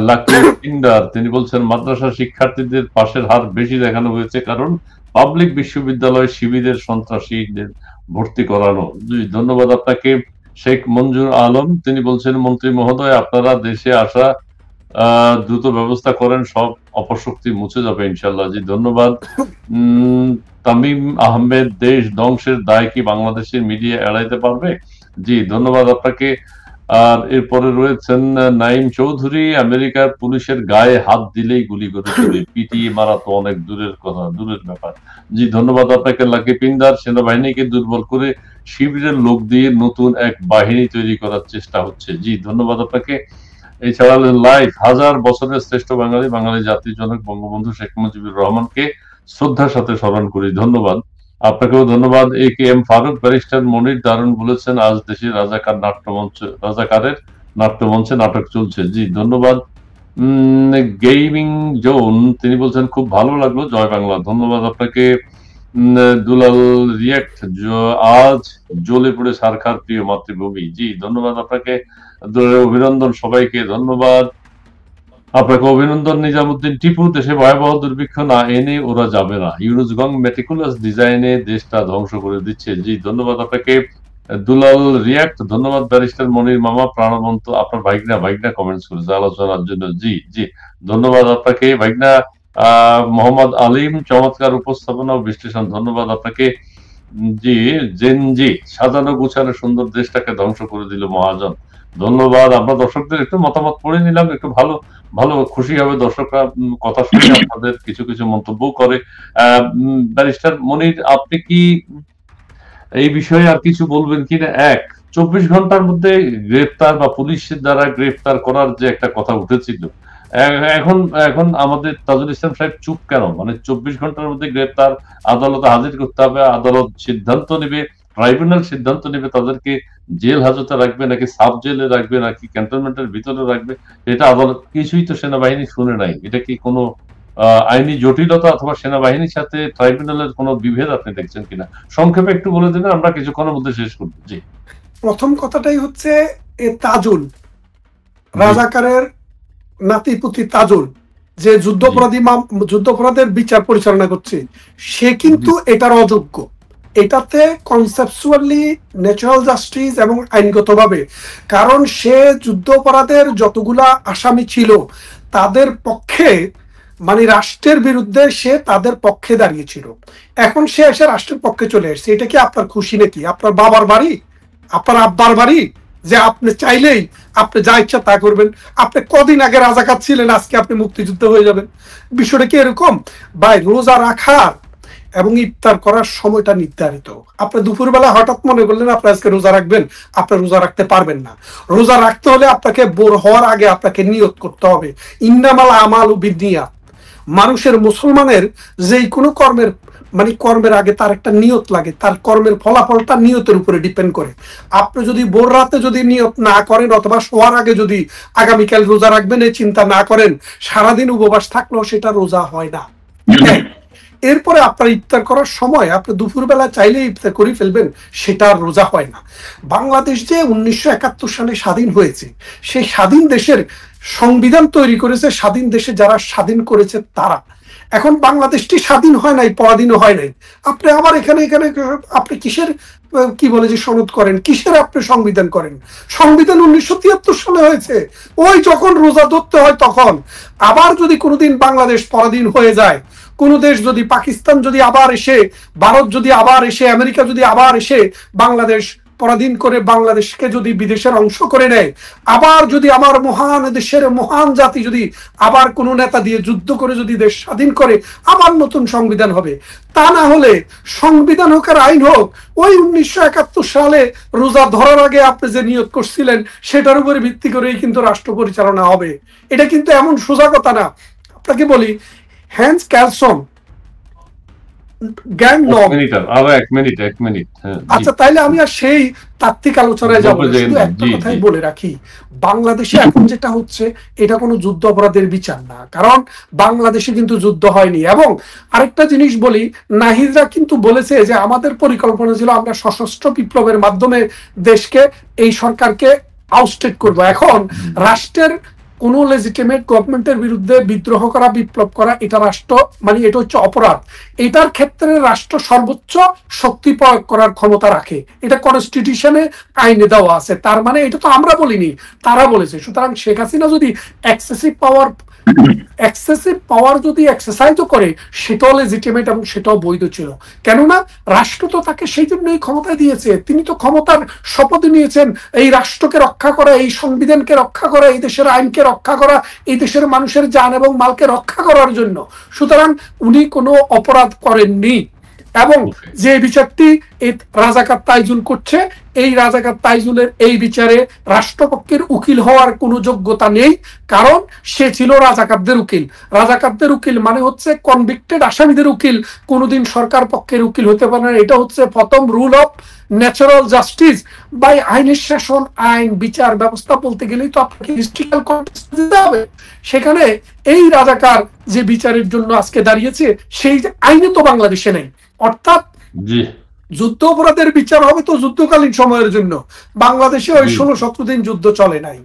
লাকি পিন্ডার তিনি বলছেন মাদ্রাসা শিক্ষার্থীদের পাশের হার বেশি দেখানো হয়েছে, কারণ পাবলিক বিশ্ববিদ্যালয় শিবিরের সন্ত্রাসীদের ভর্তি করানো। জি ধন্যবাদ আপনাকে। শেখ মঞ্জুর আলম তিনি বলছেন মন্ত্রী মহোদয় আপনারা দেশে আসা দ্রুত ব্যবস্থা করেন, সব অপশক্তি মুছে যাবে ইনশাল্লাহ। জি ধন্যবাদ। তামিম আহমেদ দেশ ধ্বংসের দায় কি বাংলাদেশের মিডিয়া এড়াইতে পারবে? জি ধন্যবাদ আপনাকে। আর এরপরে রয়েছেন নাইম চৌধুরী, আমেরিকার পুলিশের গায়ে হাত দিলেই গুলি করে দেবে, পিটিয়ে মারা তো অনেক দূরের কথা, দূরের ব্যাপার। জি ধন্যবাদ আপনাকে লাকি পিন্দার। সেনাবাহিনীকে দুর্বল করে শিবিরের লোক দিয়ে নতুন এক বাহিনী তৈরি করার চেষ্টা হচ্ছে। জি ধন্যবাদ আপনাকে। এছাড়া লাইফ হাজার বছরের শ্রেষ্ঠ বাঙালি, বাঙালি জাতির জনক বঙ্গবন্ধু শেখ মুজিবুর রহমানকে শ্রদ্ধার সাথে স্মরণ করি। ধন্যবাদ আপনাকেও। ধন্যবাদ AKM ফারুক। ব্যারিস্টার মনির দারুণ বলেছেন আজ দেশে রাজাকারের নাট্যমঞ্চে নাটক চলছে। জি ধন্যবাদ। গেমিং জোন তিনি বলছেন খুব ভালো লাগলো, জয় বাংলা। ধন্যবাদ আপনাকে। দুলাল রিয়াক্ট আজ জ্বলে পড়ে সারখার প্রিয় মাতৃভূমি। জি ধন্যবাদ আপনাকে। অভিনন্দন সবাইকে, ধন্যবাদ আপনাকে। অভিনন্দন নিজামুদ্দিন টিপু দেশে ভয়াবহ দুর্ভিক্ষ না এনে ওরা যাবে না, ইউরোজগং মেটিকুলাস ডিজাইনে দেশটা ধ্বংস করে দিচ্ছে। জি ধন্যবাদ আপনাকে। দুলাল রিয়াক্ট ধন্যবাদ। ব্যারিস্টার মনির মামা প্রাণবন্ত আপনার ভাইগনা কমেন্টস করেছে আলোচনার জন্য। জি জি ধন্যবাদ আপনাকে ভাইগনা। মোহাম্মদ আলিম চমৎকার উপস্থাপনা ও বিশ্লেষণ, ধন্যবাদ আপনাকে। জি জেনজি সাজানো গুছানো সুন্দর দেশটাকে ধ্বংস করে দিল মহাজন। ধন্যবাদ। আমরা দর্শকদের একটু মতামত পড়ে নিলাম, একটু ভালো ভালো খুশি হবে দর্শকরা কথা শুনে আপনাদের কিছু কিছু মন্তব্য করে। ব্যারিস্টার মনির আপনি কি এই বিষয়ে আর কিছু বলবেন কিনা? 24 ঘন্টার মধ্যে গ্রেফতার বা পুলিশের দ্বারা গ্রেফতার করার যে একটা কথা উঠেছিল, এখন এখন আমাদের তাজুল ইসলাম সাহেব চুপ কেন? মানে 24 ঘন্টার মধ্যে গ্রেফতার, আদালতে হাজির করতে হবে, আদালত সিদ্ধান্ত নেবে, ট্রাইব্যুনাল সিদ্ধান্ত নেবে তাদেরকে জেল হাজতে রাখবে নাকি সাব জেলে রাখবে নাকি ক্যান্টনমেন্টের ভিতরে রাখবে, এটা আদালত কিছুই তো সেনাবাহিনী শুনে নাই। এটা কি কোনো আইনি জটিলতা অথবা সেনাবাহিনীর সাথে ট্রাইব্যুনালের কোনো বিভেদ আপনি দেখছেন কিনা? সংক্ষেপে একটু বলে দিন, আমরা কিছুক্ষণের মধ্যে শেষ করব। জি প্রথম কথাটাই হচ্ছে এ তাজুল রাজাকারের নাতিপুতি তাজুল যে যুদ্ধাপরাধের বিচার পরিচালনা করছে, সে কিন্তু এটার অযোগ্য। এটাতে কনসেপচুয়ালি ন্যাচারাল জাস্টিস এবং আইনগতভাবে, কারণ সে যুদ্ধাপরাধের যতগুলা আসামি ছিল তাদের পক্ষে, মানে রাষ্ট্রের বিরুদ্ধে সে তাদের পক্ষে দাঁড়িয়েছিল। এখন সে এসে রাষ্ট্রের পক্ষে চলে এসেছে। এটা কি আপনার খুশি নাকি? আপনার বাবার বাড়ি, আপনার আব্বার বাড়ি যে আপনি চাইলেই আপনি যা ইচ্ছা তা করবেন? আপনি কদিন আগে রাজাকার ছিলেন, আজকে আপনি মুক্তিযুদ্ধ হয়ে যাবেন? বিষয়টা কি এরকম? ভাই, রোজা রাখার এবং ইফতার করার সময়টা নির্ধারিত। আপনি দুপুরবেলা হঠাৎ মনে করলেন আপনি আজকে রোজা রাখবেন, আপনি রোজা রাখতে পারবেন না। রোজা রাখতে হলে আপনাকে বোর হওয়ার আগে আপনাকে নিয়ত করতে হবে। ইন্নামাল আমালু বিন্নিয়াত। মানুষের, মুসলমানের যেই কোনো কর্মের, মানে কর্মের আগে তার একটা নিয়ত লাগে, তার কর্মের ফলাফলটা নিয়তের উপরে ডিপেন্ড করে। আপনি যদি ভোর রাতে যদি নিয়ত না করেন অথবা শোয়ার আগে যদি আগামীকাল রোজা রাখবেন এই চিন্তা না করেন, সারাদিন উপবাস থাকলেও সেটা রোজা হয় না। এরপরে আপনার ইফতার করার সময় আপনি দুপুরবেলা চাইলে ইফতার করে ফেলবেন, সেটা রোজা হয় না। বাংলাদেশ যে 1971 সালে স্বাধীন হয়েছে, সেই স্বাধীন দেশের সংবিধান তৈরি করেছে স্বাধীন দেশে যারা স্বাধীন করেছে তারা। এখন বাংলাদেশটি স্বাধীন হয় নাই, পরাধীন হয় নাই। আপনি আবার এখানে এখানে আপনি কিসের কি বলে যে সনদ করেন, কিসের আপনি সংবিধান করেন? সংবিধান 1973 সালে হয়েছে, ওই যখন রোজা ধরতে হয় তখন। আবার যদি কোনোদিন বাংলাদেশ পরাধীন হয়ে যায়, কোন দেশ যদি, পাকিস্তান যদি আবার এসে, ভারত যদি আবার এসে, আমেরিকা যদি আবার এসে বাংলাদেশ পরাধীন করে বাংলাদেশকে যদি বিদেশের অংশ করে নেয়, আবার যদি আমার মহান দেশের মহান জাতি যদি আবার কোনো নেতা দিয়ে যুদ্ধ করে যদি দেশ স্বাধীন করে, আবার নতুন সংবিধান হবে। তা না হলে সংবিধান হোক আর আইন হোক, ওই 1971 সালে রোজা ধরার আগে আপনি যে নিয়োগ করছিলেন সেটার উপরে ভিত্তি করেই কিন্তু রাষ্ট্র পরিচালনা হবে। এটা কিন্তু এমন সোজা কথা না। আপনাকে বলি, হ্যান্স ক্যালসন আচ্ছা, তাইলে আমি আর সেই তাত্ত্বিক আলোচনায় যাবো। শুধু একটা কথাই বলে রাখি, বাংলাদেশে এখন যেটা হচ্ছে এটা কোনো যুদ্ধ অপরাধের বিচার না, কারণ বাংলাদেশে কিন্তু যুদ্ধ হয়নি। এবং আরেকটা জিনিস বলি, নাহিদরা কিন্তু বলেছে যে আমাদের পরিকল্পনা ছিল আমরা সশস্ত্র বিপ্লবের মাধ্যমে দেশকে, এই সরকারকে আউটস্টেট করব। এখন রাষ্ট্রের কোন লেজিটিমেট গভর্নমেন্টের বিরুদ্ধে বিদ্রোহ করা, বিপ্লব করা, এটা রাষ্ট্র মানে এটা হচ্ছে অপরাধ। এটার ক্ষেত্রে রাষ্ট্র সর্বোচ্চ শক্তি প্রয়োগ করার ক্ষমতা রাখে, এটা কনস্টিটিউশনে আইনে দেওয়া আছে। তার মানে এটা তো আমরা বলিনি, তারা বলেছে। সুতরাং শেখ হাসিনা যদি এক্সেসিভ পাওয়ার যদি এক্সারসাইজও করে, সেটাও লেজিটিমেট এবং সেটাও বৈধ ছিল। কেননা রাষ্ট্র তো তাকে সেই জন্যই ক্ষমতা দিয়েছে, তিনি তো ক্ষমতার শপথ নিয়েছেন এই রাষ্ট্রকে রক্ষা করা, এই সংবিধানকে রক্ষা করা, এই দেশের আইনকে রক্ষা করা, এই দেশের মানুষের জান এবং মালকে রক্ষা করার জন্য। সুতরাং উনি কোনো অপরাধ করেননি। এবং যে বিচারটি রাজাকার তাইজুল করছে, এই রাজাকার তাইজুলের এই বিচারে রাষ্ট্রপক্ষের উকিল হওয়ার কোনো যোগ্যতা নেই, কারণ সে ছিল রাজাকারদের উকিল। রাজাকারদের উকিল মানে হচ্ছে কনভিক্টেড আসামিদের উকিল, কোনোদিন সরকার পক্ষের উকিল হতে পারে না। এটা হচ্ছে প্রথম rule of natural justice. By আইনের শাসন, আইন বিচার ব্যবস্থা বলতে গেলেই তো আপনাকে হিস্ট্রিক্যাল কনটেক্সট দিতে হবে। সেখানে এই রাজাকার যে বিচারের জন্য আজকে দাঁড়িয়েছে, সেই আইনে তো বাংলাদেশে নেই। অর্থাৎ যুদ্ধ অপরাধের বিচার হবে তো যুদ্ধকালীন সময়ের জন্য, বাংলাদেশে ওই 16-17 দিন যুদ্ধ চলে নাই।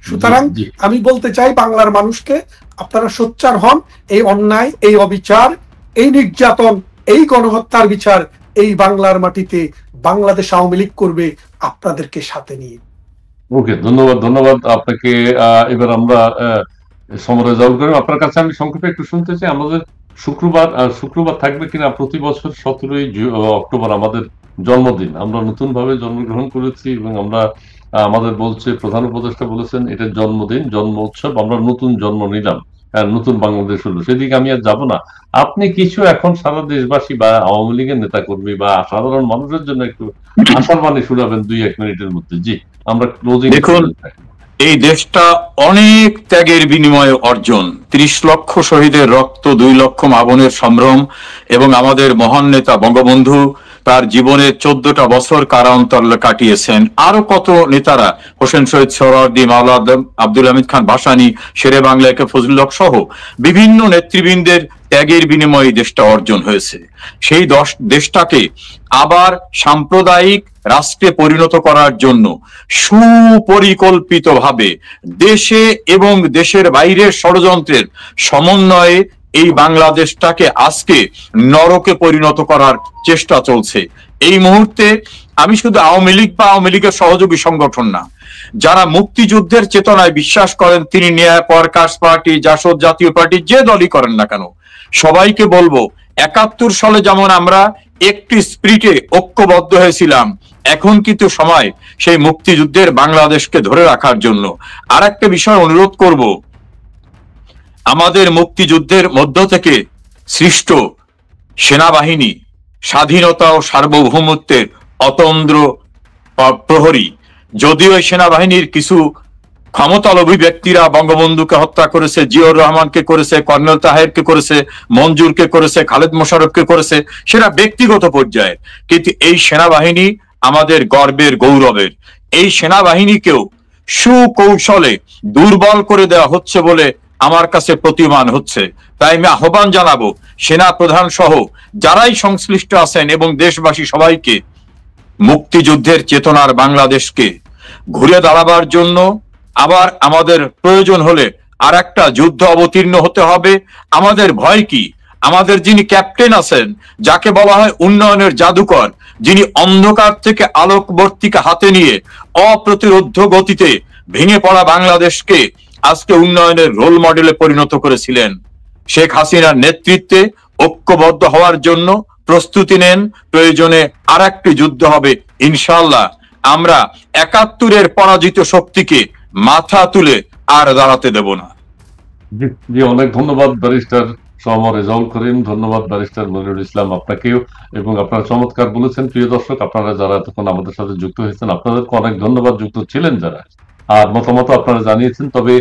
সুতরাং আমি বলতে চাই বাংলার মানুষকে, আপনারা সোচ্চার হন। এই অন্যায়, এই অবিচার, এই নির্যাতন, এই গণহত্যার বিচার এই বাংলার মাটিতে বাংলাদেশ আওয়ামী লীগ করবে আপনাদেরকে সাথে নিয়ে। ওকে, ধন্যবাদ আপনাকে। এবার আমরা সমরে জল করি। আপনার কাছে আমি সংক্ষেপে একটু শুনতে চাই, আমাদের শুক্রবার থাকবে কিনা? প্রতি বছর 17ই অক্টোবর আমাদের জন্মদিন, আমরা নতুন ভাবে জন্মগ্রহণ করেছি এবং আমরা আমাদের বলছে প্রধান উপদেষ্টা বলেছেন এটা জন্মদিন, জন্ম উৎসব, আমরা নতুন জন্ম নিলাম, নতুন বাংলাদেশ হলো। সেদিকে আমি আর যাবো না। আপনি কিছু এখন সারা দেশবাসী বা আওয়ামী লীগের নেতা কর্মী বা সাধারণ মানুষের জন্য একটু আশার বাণী শোনাবেন 2-1 মিনিটের মধ্যে। জি, আমরা ক্লোজিং। দেখুন, এই দেশটা অনেক ত্যাগের বিনিময়ে অর্জন, 30 লক্ষ শহীদের রক্ত, 2 লক্ষ মা বোনের সম্ভ্রম, এবং আমাদের মহান নেতা বঙ্গবন্ধু তার জীবনের 14টা বছর কারান্তর কাটিয়েছেন। আরো কত নেতারা, হোসেন শহীদ সোহরাওয়ার্দী, মাওলানা আব্দুল হামিদ খান ভাসানী, শেরে বাংলা একে ফজলুল হক সহ বিভিন্ন নেতৃবৃন্দের ত্যাগের বিনিময়ে দেশটা অর্জন হয়েছে। সেই দেশটাকে আবার সাম্প্রদায়িক রাষ্ট্রে পরিণত করার জন্য সুপরিকল্পিতভাবে দেশে এবং দেশের বাইরের ষড়যন্ত্রের সমন্বয়ে এই বাংলাদেশটাকে আজকে নরকে পরিণত করার চেষ্টা চলছে। এই মুহূর্তে আমি শুধু আওয়ামী লীগ বা আওয়ামী লীগের সহযোগী সংগঠন না, যারা মুক্তিযুদ্ধের চেতনায় বিশ্বাস করেন, তিনি ন্যায় পরকাশ পার্টি, জাসদ, জাতীয় পার্টি, যে দলই করেন না কেন, সবাইকে বলবো 71 সালে যেমন আমরা একটি স্পিরিটে ঐক্যবদ্ধ হয়েছিলাম, এখন কিন্তু সময় সেই মুক্তিযুদ্ধের বাংলাদেশকে ধরে রাখার জন্য। আর একটা বিষয় অনুরোধ করব, আমাদের মুক্তিযুদ্ধের মধ্য থেকে সৃষ্ট সেনাবাহিনী স্বাধীনতা ও সার্বভৌমত্বের অতন্দ্র প্রহরী। যদিও এই সেনাবাহিনীর কিছু ক্ষমতালোভী ব্যক্তিরা বঙ্গবন্ধুকে হত্যা করেছে, জিয়াউর রহমানকে করেছে, কর্নেল তাহেরকে করেছে, মঞ্জুরকে করেছে, খালেদ মোশাররফকে করেছে, সেটা ব্যক্তিগত পর্যায়ে। কিন্তু এই সেনাবাহিনী আমাদের গর্বের, গৌরবের। এই সেনাবাহিনীকেও সুকৌশলে দুর্বল করে দেওয়া হচ্ছে বলে আমার কাছে প্রতীয়মান হচ্ছে। তাই আমি আহ্বান জানাবো সেনা প্রধান সহ যারাই সংশ্লিষ্ট আছেন এবং দেশবাসী সবাইকে মুক্তিযুদ্ধের চেতনার বাংলাদেশকে ঘুরে দাঁড়াবার জন্য আবার আমাদের প্রয়োজন হলে আর একটা যুদ্ধ অবতীর্ণ হতে হবে। আমাদের ভয় কি? আমাদের যিনি ক্যাপ্টেন আছেন, যাকে বলা হয় উন্নয়নের জাদুকর, যিনি অন্ধকার থেকে আলোকবর্তিকা হাতে নিয়ে অপ্রতিরোধ্য গতিতে ভেঙে পড়া বাংলাদেশকে আজকে উন্নয়নের রোল মডেলে পরিণত করেছিলেন, শেখ হাসিনার নেতৃত্বে ঐক্যবদ্ধ হওয়ার জন্য প্রস্তুতি নেন। প্রয়োজনে আর একটি যুদ্ধ হবে ইনশাআল্লাহ। আমরা ৭১-এর পরাজিত শক্তিকে মাথা তুলে আর দাঁড়াতে দেব না। জি, অনেক ধন্যবাদ ব্যারিস্টার সওয়ামর রেজাউল করিম, ধন্যবাদ ব্যারিস্টার মনিরুল ইসলাম আপনাকেও, এবং আপনারা চমৎকার বলেছেন। প্রিয় দর্শক, আপনারা যারা এতক্ষণ আমাদের সাথে যুক্ত হয়েছেন, আপনাদেরকে অনেক ধন্যবাদ, যুক্ত ছিলেন যারা, আর মতামত আপনারা জানিয়েছেন। তবে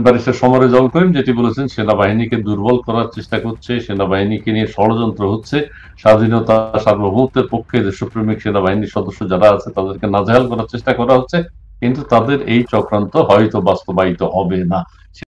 ব্যারিস্টার সওয়ামর রেজাউল করিম যেটি বলেছেন, সেনাবাহিনীকে দুর্বল করার চেষ্টা করছে, সেনাবাহিনীকে নিয়ে ষড়যন্ত্র হচ্ছে, স্বাধীনতা সার্বভৌমত্বের পক্ষে দেশপ্রেমিক সেনাবাহিনীর সদস্য যারা আছে তাদেরকে নাজেহাল করার চেষ্টা করা হচ্ছে, কিন্তু তাদের এই চক্রান্ত হয়তো বাস্তবায়িত হবে না।